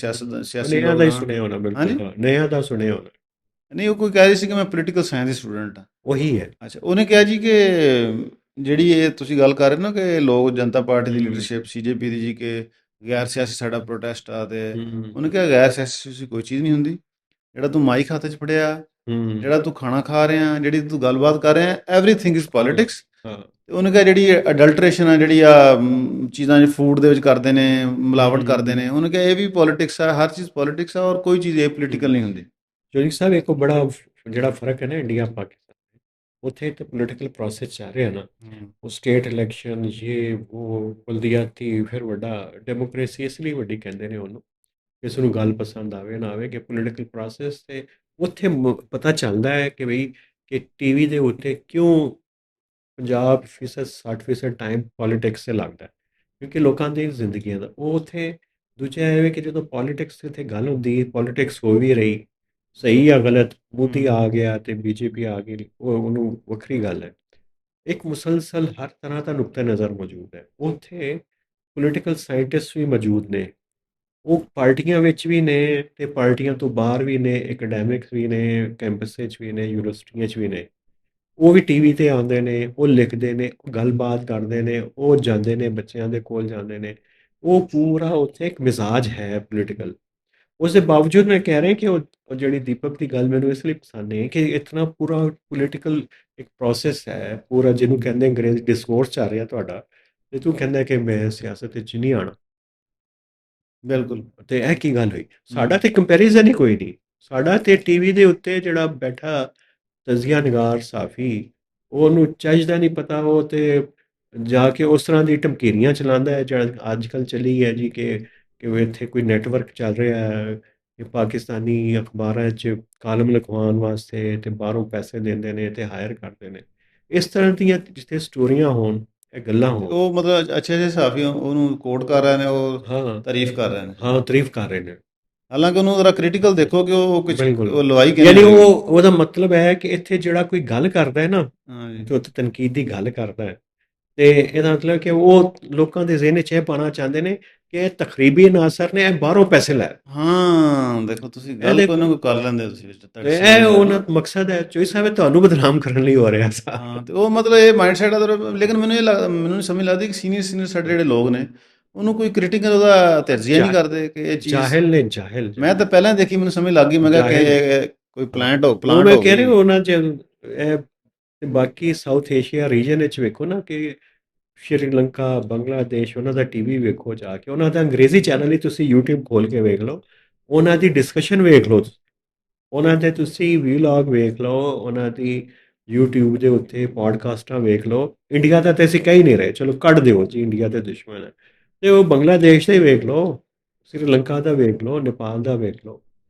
ਸਿਆਸੀ ਨੇਹਾ ਲੋਕ ਦਾ ਹੀ ਹਾਂ। ਸੁਣਿਆ ਹੋਣਾ, ਬਿਲਕੁਲ, ਹਾਂਜੀ, ਹਾਂ, ਨੇਹਾ ਦਾ ਸੁਣਿਆ ਹੋਣਾ। ਨਹੀਂ, ਉਹ ਕੋਈ ਕਹਿ ਰਹੀ ਸੀ ਕਿ ਮੈਂ ਪੋਲੀਟੀਕਲ ਸਾਇੰਸ ਦੀ ਸਟੂਡੈਂਟ ਹਾਂ। ਉਹੀ ਹੈ। ਅੱਛਾ, ਉਹਨੇ ਕਿਹਾ ਜੀ ਕਿ ਜਿਹੜੀ ਇਹ ਤੁਸੀਂ ਗੱਲ ਕਰ ਰਹੇ ਨਾ ਕਿ ਲੋਕ ਜਨਤਾ ਪਾਰਟੀ ਦੀ ਹਮ, ਲੀਡਰਸ਼ਿਪ ਸੀਜੇਪੀ ਦੀ ਜੀ ਕਿ ਗੈਰ ਸਿਆਸੀ ਸਾਡਾ ਪ੍ਰੋਟੈਸਟ ਆ, ਤੇ ਉਹਨੇ ਹਮ, ਕਿਹਾ ਗੈਰ ਸਿਆਸੀ ਕੋਈ ਚੀਜ਼ ਨਹੀਂ ਹੁੰਦੀ। ਜਿਹੜਾ ਤੂੰ ਮਾਈਕ ਹੱਥ 'ਚ ਫੜਿਆ, ਹਮ, ਜਿਹੜਾ ਤੂੰ ਖਾਣਾ ਖਾ ਰਿਹਾ, ਜਿਹੜੀ ਤੂੰ ਗੱਲਬਾਤ ਕਰ ਰਿਹਾ, ਐਵਰੀਥਿੰਗ ਇਜ਼ ਹਾਂ, ਪੋਲਿਟਿਕਸ। ਹਾਂ, ਤੇ ਉਹਨੇ ਕਿਹਾ ਜਿਹੜੀ ਅਡਲਟਰੇਸ਼ਨ ਆ, ਜਿਹੜੀ ਆ ਚੀਜ਼ਾਂ ਫੂਡ ਦੇ ਵਿੱਚ ਕਰਦੇ ਨੇ, ਮਿਲਾਵਟ ਕਰਦੇ ਹਮ। ਨੇ, ਉਹਨੇ ਕਿਹਾ ਇਹ ਵੀ ਪੋਲਿਟਿਕਸ ਆ, ਹਰ ਚੀਜ਼ ਪੋਲਿਟਿਕਸ ਆ, ਔਰ ਕੋਈ ਚੀਜ਼ ਇਹ ਪੋਲੀਟੀਕਲ ਨਹੀਂ ਹੁੰਦੀ। ਜੋਗੀ ਸਾਹਿਬ, ਇੱਕ ਬੜਾ ਜਿਹੜਾ ਫਰਕ ਹੈ ਨਾ ਇੰਡੀਆ ਪਾਕਿਸਤਾਨ, ਉੱਥੇ ਤਾਂ ਪੋਲੀਟੀਕਲ ਪ੍ਰੋਸੈਸ ਚੱਲ ਰਿਹਾ ਨਾ, ਹੂੰ, ਉਹ ਸਟੇਟ ਇਲੈਕਸ਼ਨ, ਇਹ ਉਹ ਬਲਦੀਆਤੀ, ਫਿਰ ਵੱਡਾ ਡੈਮੋਕ੍ਰੇਸੀ ਇਸ ਲਈ ਵੱਡੀ ਕਹਿੰਦੇ ਨੇ ਉਹਨੂੰ, ਕਿਸੇ ਨੂੰ ਗੱਲ ਪਸੰਦ ਆਵੇ ਨਾ ਆਵੇ, ਕਿ ਪੋਲੀਟੀਕਲ ਪ੍ਰੋਸੈਸ ਤੇ ਉੱਥੇ ਪਤਾ ਚੱਲਦਾ ਹੈ ਕਿ ਬਈ ਕਿ ਟੀਵੀ ਦੇ ਉੱਤੇ ਕਿਉਂ 50% 60% ਟਾਈਮ ਪੋਲੀਟਿਕਸ 'ਤੇ ਲੱਗਦਾ ਹੈ, ਕਿਉਂਕਿ ਲੋਕਾਂ ਦੀ ਜ਼ਿੰਦਗੀਆਂ ਦਾ ਉਹ ਉੱਥੇ। ਦੂਜਾ ਇਹ ਹੈ ਕਿ ਜਦੋਂ ਪੋਲੀਟਿਕਸ 'ਤੇ ਗੱਲ ਹੁੰਦੀ, ਪੋਲੀਟਿਕਸ ਹੋ ਵੀ ਰਹੀ, ਸਹੀ ਆ ਗਲਤ, ਮੋਦੀ ਹੂੰ, ਆ ਗਿਆ ਤੇ ਬੀਜੇਪੀ ਆ ਗਈ, ਉਹ ਉਹਨੂੰ ਵੱਖਰੀ ਗੱਲ ਹੈ। ਇੱਕ ਮੁਸਲਸਲ ਹਰ ਤਰ੍ਹਾਂ ਦਾ ਨੁਕਤਾ ਨਜ਼ਰ ਮੌਜੂਦ ਹੈ ਉੱਥੇ। ਪੋਲੀਟੀਕਲ ਸਾਇੰਟਿਸਟ ਵੀ ਮੌਜੂਦ ਨੇ, ਉਹ ਪਾਰਟੀਆਂ ਵਿੱਚ ਵੀ ਨੇ ਤੇ ਪਾਰਟੀਆਂ ਤੋਂ ਬਾਹਰ ਵੀ ਨੇ, ਐਕੈਡੈਮਿਕਸ ਵੀ ਨੇ, ਕੈਂਪਸ ਵਿੱਚ ਵੀ ਨੇ, ਯੂਨੀਵਰਸਿਟੀਆਂ 'ਚ ਵੀ ਨੇ। ਉਹ ਵੀ ਟੀਵੀ ਤੇ ਆਉਂਦੇ ਨੇ, ਉਹ ਲਿਖਦੇ ਨੇ, ਉਹ ਗੱਲਬਾਤ ਕਰਦੇ ਨੇ, ਉਹ ਜਾਂਦੇ ਨੇ ਬੱਚਿਆਂ ਦੇ ਕੋਲ ਜਾਂਦੇ ਨੇ। ਉਹ ਪੂਰਾ ਉੱਥੇ ਇੱਕ ਮਿਜ਼ਾਜ ਹੈ ਪੋਲੀਟੀਕਲ। ਉਸ ਦੇ ਬਾਵਜੂਦ ਮੈਂ ਕਹਿ ਰਿਹਾ ਕਿ ਉਹ ਜਿਹੜੀ ਦੀਪਕ ਦੀ ਗੱਲ ਮੈਨੂੰ ਇਸ ਲਈ ਪਸੰਦ ਨਹੀਂ ਕਿ ਇਤਨਾ ਪੂਰਾ ਪੋਲੀਟੀਕਲ ਇੱਕ ਪ੍ਰੋਸੈਸ ਹੈ ਪੂਰਾ, ਜਿਹਨੂੰ ਕਹਿੰਦੇ ਅੰਗਰੇਜ਼ੀ ਡਿਸਕੋਰਸ ਚੱਲ ਰਿਹਾ ਤੁਹਾਡਾ, ਤੇ ਤੂੰ ਕਹਿੰਦਾ ਕਿ ਮੈਂ ਸਿਆਸਤ ਵਿੱਚ ਨਹੀਂ ਆਉਣਾ। ਬਿਲਕੁਲ। ਤੇ ਇਹ ਕੀ ਗੱਲ ਹੋਈ? ਸਾਡਾ ਹੂੰ, ਤੇ ਕੰਪੈਰੀਜ਼ਨ ਹੀ ਕੋਈ ਨਹੀਂ। ਸਾਡਾ ਤੇ ਟੀਵੀ ਦੇ ਉੱਤੇ ਜਿਹੜਾ ਬੈਠਾ ਤਜ਼ੀਆ ਨਿਗਾਰ ਸਾਫੀ, ਉਹਨੂੰ ਚੱਜ ਦਾ ਨਹੀਂ ਪਤਾ, ਉਹ ਤੇ ਜਾ ਕੇ ਉਸ ਤਰ੍ਹਾਂ ਦੀ ਧਮਕੀਰੀਆਂ ਚਲਾਉਂਦਾ ਹੈ ਜਿਹੜਾ ਅੱਜ ਕੱਲ੍ਹ ਚੱਲੀ ਹੈ ਜੀ, ਕਿ ਵੀ ਇੱਥੇ ਕੋਈ ਨੈਟਵਰਕ ਚੱਲ ਰਿਹਾ ਹੈ ਕਿ ਪਾਕਿਸਤਾਨੀ ਅਖਬਾਰਾਂ 'ਚ ਕਾਲਮ ਲਿਖਵਾਉਣ ਵਾਸਤੇ ਤੇ ਬਾਹਰੋਂ ਪੈਸੇ ਦਿੰਦੇ ਨੇ ਤੇ ਹਾਇਰ ਕਰਦੇ ਨੇ। ਇਸ ਤਰ੍ਹਾਂ ਦੀਆਂ ਜਿੱਥੇ ਸਟੋਰੀਆਂ ਹੋਣ, ਇਹ ਗੱਲਾਂ ਤੇ ਹੋਣ। ਉਹ ਮਤਲਬ ਅੱਛੇ ਜਿਹੇ ਸਾਫੀ ਉਹਨੂੰ ਕੋਟ ਕਰ ਰਹੇ ਨੇ, ਉਹ ਹਾਂ, ਤਾਰੀਫ ਕਰ ਰਹੇ ਨੇ। ਹਾਂ, ਤਾਰੀਫ ਕਰ ਰਹੇ ਨੇ। ਹਾਲਾਂਕਿ ਉਹਨੂੰ ਜ਼ਰਾ ਕ੍ਰਿਟੀਕਲ ਦੇਖੋ ਕਿ ਉਹ ਕੁਝ ਬਿਲਕੁਲ। ਉਹ ਲਵਾਈ ਕਿਵੇਂ ਯਾਨੀ ਹੋਏਗੀ। ਉਹਦਾ ਮਤਲਬ ਹੈ ਕਿ ਇੱਥੇ ਜਿਹੜਾ ਕੋਈ ਗੱਲ ਕਰਦਾ ਹੈ ਨਾ, ਹਾਂਜੀ, ਜੋ ਤਨਕੀਦ ਦੀ ਗੱਲ ਕਰਦਾ ਹੈ, ਤੇ ਇਹਦਾ ਮਤਲਬ ਕਿ ਉਹ ਲੋਕਾਂ ਦੇ ਜ਼ਿਹਨ 'ਚ ਇਹ ਪਾਉਣਾ ਚਾਹੁੰਦੇ ਨੇ ਕਿ ਇਹ ਤਖਰੀਬੀ ਅਨਾਸਰ ਨੇ, ਇਹ ਬਾਹਰੋਂ ਪੈਸੇ ਲੈ ਰਹੇ। ਹਾਂ, ਦੇਖੋ ਤੁਸੀਂ ਗੱਲ ਇਹਦੇ ਕੋਈ ਨਾ ਕੋਈ ਕਰ ਲੈਂਦੇ ਹੋ ਤੁਸੀਂ ਵਿੱਚ, ਤੁਹਾਡੀ ਤੇ ਇਹ ਸਮਝ ਆ ਉਹਨਾਂ ਨਾ। ਦਾ ਮਕਸਦ ਹੈ, ਚੋਈ ਸਾਹਿਬ, ਤੁਹਾਨੂੰ ਬਦਨਾਮ ਕਰਨ ਲਈ ਹੋ ਰਿਹਾ ਸਾਰਾ। ਹਾਂ, ਤੇ ਉਹ ਮਤਲਬ ਇਹ ਮਾਈਂਡਸੈਟ ਆ ਲੇਕਿਨ ਮੈਨੂੰ ਇਹ ਲੱਗਦਾ, ਮੈਨੂੰ ਨਹੀਂ ਸਮਝ ਲੱਗਦੀ ਕਿ ਸੀਨੀਅਰ ਸਾਡੇ ਜਿਹੜੇ ਲੋਕ ਨੇ, ਉਹਨੂੰ ਕੋਈ ਕ੍ਰਿਟੀਕਲ ਉਹਦਾ ਤਰਜੀਹ ਨਹੀਂ ਜਾ ਕਰਦੇ ਕਿ ਇਹ ਚੀਜ਼। ਜਾਹਿਲ ਨੇ, ਜਾਹਿਲ ਮੈਂ ਜਾਹਿਲ ਤਾਂ ਪਹਿਲਾਂ ਹੀ ਦੇਖੀ, ਮੈਨੂੰ ਸਮਝ ਲੱਗ ਗਈ, ਮੈਂ ਕਿਹਾ ਕਿ ਜਾਹਿਲ ਨੇ। ਕੋਈ ਹਾਂ, ਉਹ ਪਲਾਂਟ ਮੈਂ ਹੋ ਕਹਿ ਰਿਹਾ ਗਈ। ਉਹਨਾਂ 'ਚ ਇਹ। ਤੇ ਬਾਕੀ ਸਾਊਥ ਏਸ਼ੀਆ ਰੀਜਨ ਵਿੱਚ ਵੇਖੋ ਨਾ, ਕਿ ਸ਼੍ਰੀਲੰਕਾ, ਬੰਗਲਾਦੇਸ਼, ਉਹਨਾਂ ਦਾ ਟੀਵੀ ਵੇਖੋ ਜਾ ਕੇ, ਉਹਨਾਂ ਦਾ ਅੰਗਰੇਜ਼ੀ ਚੈਨਲ ਹੀ ਤੁਸੀਂ ਯੂਟਿਊਬ ਖੋਲ ਕੇ ਵੇਖ ਲਓ, ਉਹਨਾਂ ਦੀ ਡਿਸਕਸ਼ਨ ਵੇਖ ਲਓ, ਉਹਨਾਂ ਦੇ ਤੁਸੀਂ ਵੀਲੌਗ ਵੇਖ ਲਓ, ਉਹਨਾਂ ਦੀ ਯੂਟਿਊਬ ਦੇ ਉੱਤੇ ਪੋਡਕਾਸਟਾਂ ਵੇਖ ਲਓ। ਇੰਡੀਆ ਦਾ ਤਾਂ ਅਸੀਂ ਕਹਿ ਹੀ ਨਹੀਂ ਰਹੇ, ਚਲੋ ਕੱਢ ਦਿਓ ਜੀ, ਇੰਡੀਆ ਦੇ ਦੁਸ਼ਮਣ ਹੈ। ਤੇ ਉਹ ਬੰਗਲਾਦੇਸ਼ ਦਾ ਹੀ ਵੇਖ ਲਓ, ਸ਼੍ਰੀਲੰਕਾ ਦਾ ਵੇਖ ਲਓ, ਨੇਪਾਲ ਦਾ ਵੇਖ ਲਓ।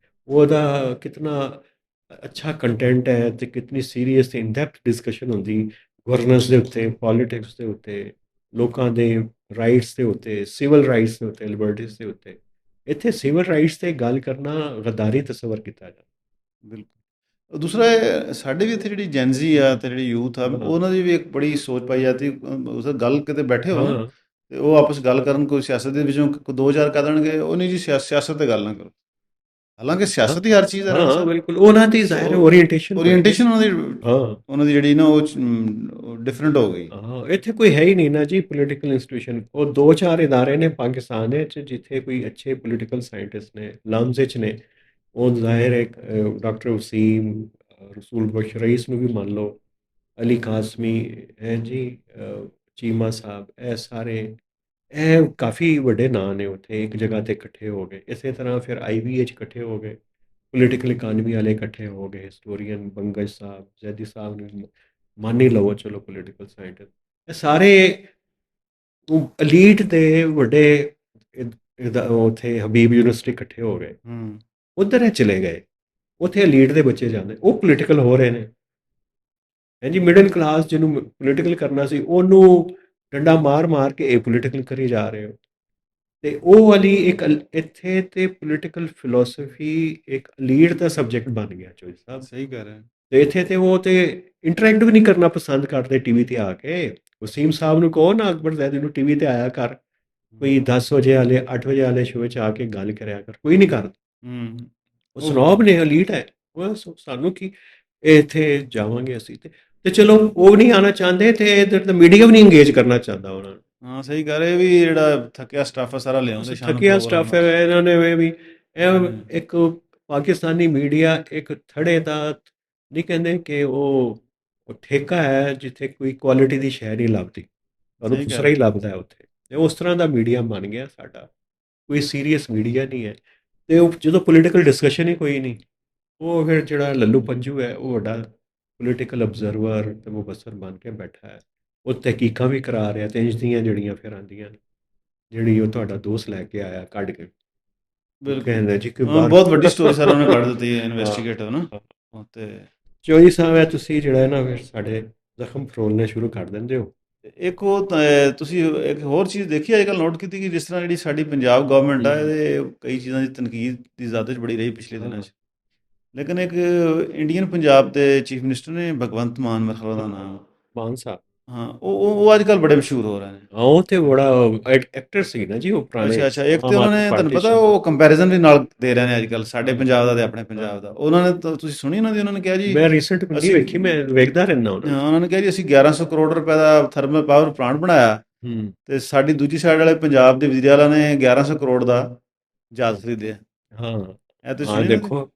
ਉਹਦਾ ਕਿਤਨਾ ਅੱਛਾ ਕੰਟੈਂਟ ਹੈ ਤੇ ਕਿਤਨੀ ਸੀਰੀਅਸ ਤੇ ਇਨਡੈਪਥ ਡਿਸਕਸ਼ਨ ਹੁੰਦੀ ਗਵਰਨੈਂਸ ਦੇ ਉੱਤੇ, ਪੋਲੀਟਿਕਸ ਦੇ ਉੱਤੇ, ਲੋਕਾਂ ਦੇ ਰਾਈਟਸ ਦੇ ਉੱਤੇ, ਸਿਵਲ ਰਾਈਟਸ ਦੇ ਉੱਤੇ, ਲਿਬਰਟੀਜ਼ ਦੇ ਉੱਤੇ। ਇੱਥੇ ਸਿਵਲ ਰਾਈਟਸ 'ਤੇ ਗੱਲ ਕਰਨਾ ਗਦਾਰੀ ਤਸੱਵਰ ਕੀਤਾ ਜਾਂਦਾ। ਬਿਲਕੁਲ। ਦੂਸਰਾ ਸਾਡੇ ਵੀ ਇੱਥੇ ਜਿਹੜੀ ਜੈਨਜ਼ੀ ਆ ਤੇ ਜਿਹੜੀ ਯੂਥ ਆ, ਹਾਂ, ਉਹਨਾਂ ਦੀ ਵੀ ਇੱਕ ਬੜੀ ਸੋਚ ਪਾਈ ਜਾਂਦੀ। ਉਸ ਗੱਲ ਕਿਤੇ ਬੈਠੇ ਹੋ ਨਾ, ਹਾਂ, ਤੇ ਉਹ ਆਪਸ ਗੱਲ ਕਰਨ, ਕੋਈ ਸਿਆਸਤ ਦੇ ਵਿੱਚੋਂ ਦੋ ਚਾਰ ਕਹਿ ਦੇਣਗੇ ਉਹ ਨਹੀਂ ਜੀ, ਸਿਆਸਤ ਤੇ ਗੱਲ ਨਾ ਕਰੋ। ਹਾਲਾਂਕਿ ਸਿਆਸਤ ਹੀ ਹਰ ਚੀਜ਼ ਹੈ ਰਾਣਾ ਹਾਂ ਸਾਹਿਬ। ਬਿਲਕੁਲ ਉਹਨਾਂ ਦੀ ਜ਼ਾਹਿਰ ਓਰੀਐਂਟੇਸ਼ਨ ਓਰੀਐਂਟੇਸ਼ਨ ਉਹਨਾਂ ਦੀ ਜਿਹੜੀ ਨਾ ਉਹ ਡਿਫਰੈਂਟ ਹੋ ਗਈ। ਹਾਂ ਇੱਥੇ ਕੋਈ ਹੈ ਹੀ ਨਹੀਂ ਨਾ ਜੀ ਪੋਲੀਟੀਕਲ ਇੰਸਟੀਟਿਊਸ਼ਨ। ਉਹ ਦੋ ਚਾਰ ਇਦਾਰੇ ਨੇ ਪਾਕਿਸਤਾਨ ਵਿੱਚ ਜਿੱਥੇ ਕੋਈ ਅੱਛੇ ਪੋਲੀਟੀਕਲ ਸਾਇੰਟਿਸਟ ਨੇ ਲਮਸ ਵਿੱਚ ਨੇ। ਉਹ ਜ਼ਾਹਿਰ ਹੈ ਡਾਕਟਰ ਵਸੀਮ, ਰਸੂਲ ਬਖਸ਼ ਰਈਸ ਨੂੰ ਵੀ ਮੰਨ ਲਓ, ਅਲੀ ਕਾਜ਼ਮੀ ਹੈ ਜੀ, ਚੀਮਾ ਸਾਹਿਬ, ਇਹ ਸਾਰੇ ਇਹ ਕਾਫੀ ਵੱਡੇ ਨਾਂ ਨੇ ਉੱਥੇ ਇੱਕ ਜਗ੍ਹਾ ਤੇ ਇਕੱਠੇ ਹੋ ਗਏ। ਇਸੇ ਤਰ੍ਹਾਂ ਫਿਰ IBA 'ਚ ਇਕੱਠੇ ਹੋ ਗਏ, ਪੋਲੀਟੀਕਲ ਇਕਾਨਮੀ ਵਾਲੇ ਇਕੱਠੇ ਹੋ ਗਏ, ਹਿਸਟੋਰੀਅਨ ਬੰਗਜ ਸਾਹਿਬ, ਜ਼ੈਦੀ ਸਾਹਿਬ ਨੂੰ ਮੰਨ ਹੀ ਲਵੋ ਚਲੋ ਪੋਲੀਟੀਕਲ ਸਾਇੰਟਿਸਟ। ਇਹ ਸਾਰੇ ਅਲੀਟ ਦੇ ਵੱਡੇ ਉੱਥੇ ਹਬੀਬ ਯੂਨੀਵਰਸਿਟੀ ਇਕੱਠੇ ਹੋ ਗਏ, ਉੱਧਰ ਇਹ ਚਲੇ ਗਏ। ਉੱਥੇ ਅਲੀਟ ਦੇ ਬੱਚੇ ਜਾਂਦੇ, ਉਹ ਪੋਲੀਟੀਕਲ ਹੋ ਰਹੇ ਨੇ। ਹਾਂਜੀ ਮਿਡਲ ਕਲਾਸ ਜਿਹਨੂੰ ਪੋਲੀਟੀਕਲ ਕਰਨਾ ਸੀ ਉਹਨੂੰ ਡੰਡਾ ਮਾਰ ਮਾਰ ਕੇ ਇਹ ਪੋਲੀਟੀਕਲ ਕਰੀ ਜਾ ਰਹੇ ਹੋ। ਤੇ ਉਹ ਵਾਲੀ ਇੱਕ ਇੱਥੇ ਤੇ ਪੋਲੀਟੀਕਲ ਫਿਲਾਸਫੀ ਇੱਕ ਲੀਡ ਦਾ ਸਬਜੈਕਟ ਬਣ ਗਿਆ ਚੋਈ ਸਾਹਿਬ। ਸਹੀ ਕਹਿ ਰਹੇ। ਤੇ ਇੱਥੇ ਤੇ ਉਹ ਤੇ ਇੰਟਰੈਕਟ ਵੀ ਨਹੀਂ ਕਰਨਾ ਪਸੰਦ ਕਰਦੇ ਟੀਵੀ ਤੇ ਆ ਕੇ। ਵਸੀਮ ਸਾਹਿਬ ਨੂੰ ਕਹੋ ਨਾ ਅਕਬਰ ਜ਼ੈਦੀ ਨੂੰ ਟੀਵੀ ਤੇ ਆਇਆ ਕਰ, ਕੋਈ 10 ਵਜੇ ਵਾਲੇ 8 ਵਜੇ ਵਾਲੇ ਸ਼ੋਅ 'ਚ ਆ ਕੇ ਗੱਲ ਕਰਿਆ ਕਰ, ਕੋਈ ਨਹੀਂ ਕਰਦਾ। ਉਹ ਸਨੋਬ ਨੇ, ਅਲੀਟ ਹੈ। ਉਹ ਸਾਨੂੰ ਕੀ ਇੱਥੇ ਜਾਵਾਂਗੇ ਅਸੀਂ ਤੇ ਚਲੋ ਉਹ ਨਹੀਂ ਆਉਣਾ ਚਾਹੁੰਦੇ ਤੇ ਇੱਧਰ ਤਾਂ ਮੀਡੀਆ ਵੀ ਨਹੀਂ ਇੰਗੇਜ ਕਰਨਾ ਚਾਹੁੰਦਾ ਉਹਨਾਂ ਨੂੰ। ਹਾਂ ਸਹੀ ਕਹਿ ਰਹੇ ਵੀ ਜਿਹੜਾ ਥੱਕਿਆ ਸਟਾਫ ਹੈ ਸਾਰਾ ਲਿਆਉਂਦੇ ਸ਼ਾਮ ਨੂੰ। ਥੱਕਿਆ ਸਟਾਫ ਹੈ ਇਹਨਾਂ ਨੇ ਵੀ। ਇਹ ਇੱਕ ਪਾਕਿਸਤਾਨੀ ਮੀਡੀਆ ਇੱਕ ਥੜੇ ਦਾ ਨਹੀਂ ਕਹਿੰਦੇ ਕਿ ਉਹ ਠੇਕਾ ਹੈ ਜਿੱਥੇ ਕੋਈ ਕੁਆਲਿਟੀ ਦੀ ਸ਼ੈ ਨਹੀਂ ਲੱਭਦੀ, ਤੁਹਾਨੂੰ ਦੂਸਰਾ ਹੀ ਲੱਭਦਾ ਉੱਥੇ। ਤੇ ਉਸ ਤਰ੍ਹਾਂ ਦਾ ਮੀਡੀਆ ਬਣ ਗਿਆ ਸਾਡਾ, ਕੋਈ ਸੀਰੀਅਸ ਮੀਡੀਆ ਨਹੀਂ ਹੈ। ਤੇ ਉਹ ਜਦੋਂ ਪੋਲੀਟੀਕਲ ਡਿਸਕਸ਼ਨ ਹੀ ਕੋਈ ਨਹੀਂ, ਉਹ ਫਿਰ ਜਿਹੜਾ ਲੱਲੂ ਪੰਜੂ ਹੈ ਉਹ ਵੱਡਾ ਪੋਲੀਟੀਕਲ ਅਬਜ਼ਰਵਰ ਤੇ ਮੁਬੱਸਰ ਬਣ ਕੇ ਬੈਠਾ ਹੈ। ਉਹ ਤਹਿਕੀਕਾਂ ਵੀ ਕਰਾ ਰਿਹਾ ਤੇ ਇੰਜ ਦੀਆਂ ਜਿਹੜੀਆਂ ਫਿਰ ਆਉਂਦੀਆਂ ਨੇ, ਜਿਹੜੀ ਉਹ ਤੁਹਾਡਾ ਦੋਸਤ ਲੈ ਕੇ ਆਇਆ ਕੱਢ ਕੇ। ਕਹਿੰਦਾ ਜੀ ਕਿ ਬਹੁਤ ਵੱਡੀ ਸਟੋਰੀ ਸਰ ਉਹਨੇ ਕੱਢ ਦਿੱਤੀ ਹੈ ਇਨਵੈਸਟੀਗੇਟਰ ਨਾ। ਤੇ ਚੋਈ ਸਾਹਿਬ ਹੈ ਤੁਸੀਂ ਜਿਹੜਾ ਨਾ ਫਿਰ ਸਾਡੇ ਜ਼ਖਮ ਫਰੋਲਣੇ ਸ਼ੁਰੂ ਕਰ ਦਿੰਦੇ ਹੋ। ਇੱਕ ਉਹ ਤੁਸੀਂ ਇੱਕ ਹੋਰ ਚੀਜ਼ ਦੇਖੀ ਅੱਜ ਕੱਲ੍ਹ ਨੋਟ ਕੀਤੀ ਕਿ ਜਿਸ ਤਰ੍ਹਾਂ ਜਿਹੜੀ ਸਾਡੀ ਪੰਜਾਬ ਗਵਰਨਮੈਂਟ ਆ ਇਹਦੇ ਕਈ ਚੀਜ਼ਾਂ ਦੀ ਤਨਕੀਦ ਦੀ ਜ਼ਿਆਦਾ ਬੜੀ ਰਹੀ ਪਿਛਲੇ ਦਿਨਾਂ 'ਚ, ਲੇਕਿਨ ਇੱਕ ਇੰਡੀਅਨ ਪੰਜਾਬ ਦੇ ਚੀਫ ਮਿਨਿਸਟਰ ਨੇ ਭਗਵੰਤ ਮਾਨ ਮੇਰੇ ਖਿਆਲ ਦਾ ਨਾਮ, ਮਾਨ ਸਾਹਿਬ, ਹਾਂ ਉਹ ਅੱਜ ਕੱਲ੍ਹ ਬੜੇ ਮਸ਼ਹੂਰ ਹੋ ਰਹੇ ਨੇ। ਹਾਂ ਉਹ ਤੇ ਬੜਾ ਐਕਟਰ ਸੀ ਨਾ ਜੀ ਉਹ ਪੁਰਾਣੇ। ਅੱਛਾ ਇੱਕ ਤੇ ਉਹਨਾਂ ਨੇ ਤੁਹਾਨੂੰ ਪਤਾ ਉਹ ਕੰਪੈਰੀਜ਼ਨ ਵੀ ਨਾਲ ਦੇ ਰਹੇ ਨੇ ਅੱਜ ਕੱਲ੍ਹ ਸਾਡੇ ਪੰਜਾਬ ਦਾ ਤੇ ਆਪਣੇ ਪੰਜਾਬ ਦਾ। ਉਹਨਾਂ ਨੇ ਤੁਸੀਂ ਸੁਣੀ ਉਹਨਾਂ ਨੇ ਕਿਹਾ ਜੀ, ਮੈਂ ਰੀਸੈਂਟ ਨਹੀਂ ਵੇਖੀ, ਮੈਂ ਵੇਖਦਾ ਰਹਿੰਦਾ ਉਹਨਾਂ ਨੇ ਕਿਹਾ ਜੀ ਅਸੀਂ 1100 ਕਰੋੜ ਰੁਪਏ ਦਾ ਥਰਮਲ ਪਾਵਰ ਪਲਾਂਟ ਬਣਾਇਆ ਤੇ ਸਾਡੀ ਦੂਜੀ ਸਾਈਡ ਵਾਲੇ ਪੰਜਾਬ ਦੇ ਵਜ਼ੀਰ ਆਲਾ ਨੇ 1100 ਕਰੋੜ ਦਾ ਜਹਾਜ਼ ਖਰੀਦਿਆ। ਹਾਂ ਇਹ ਤੁਸੀਂ ਦੇਖੋ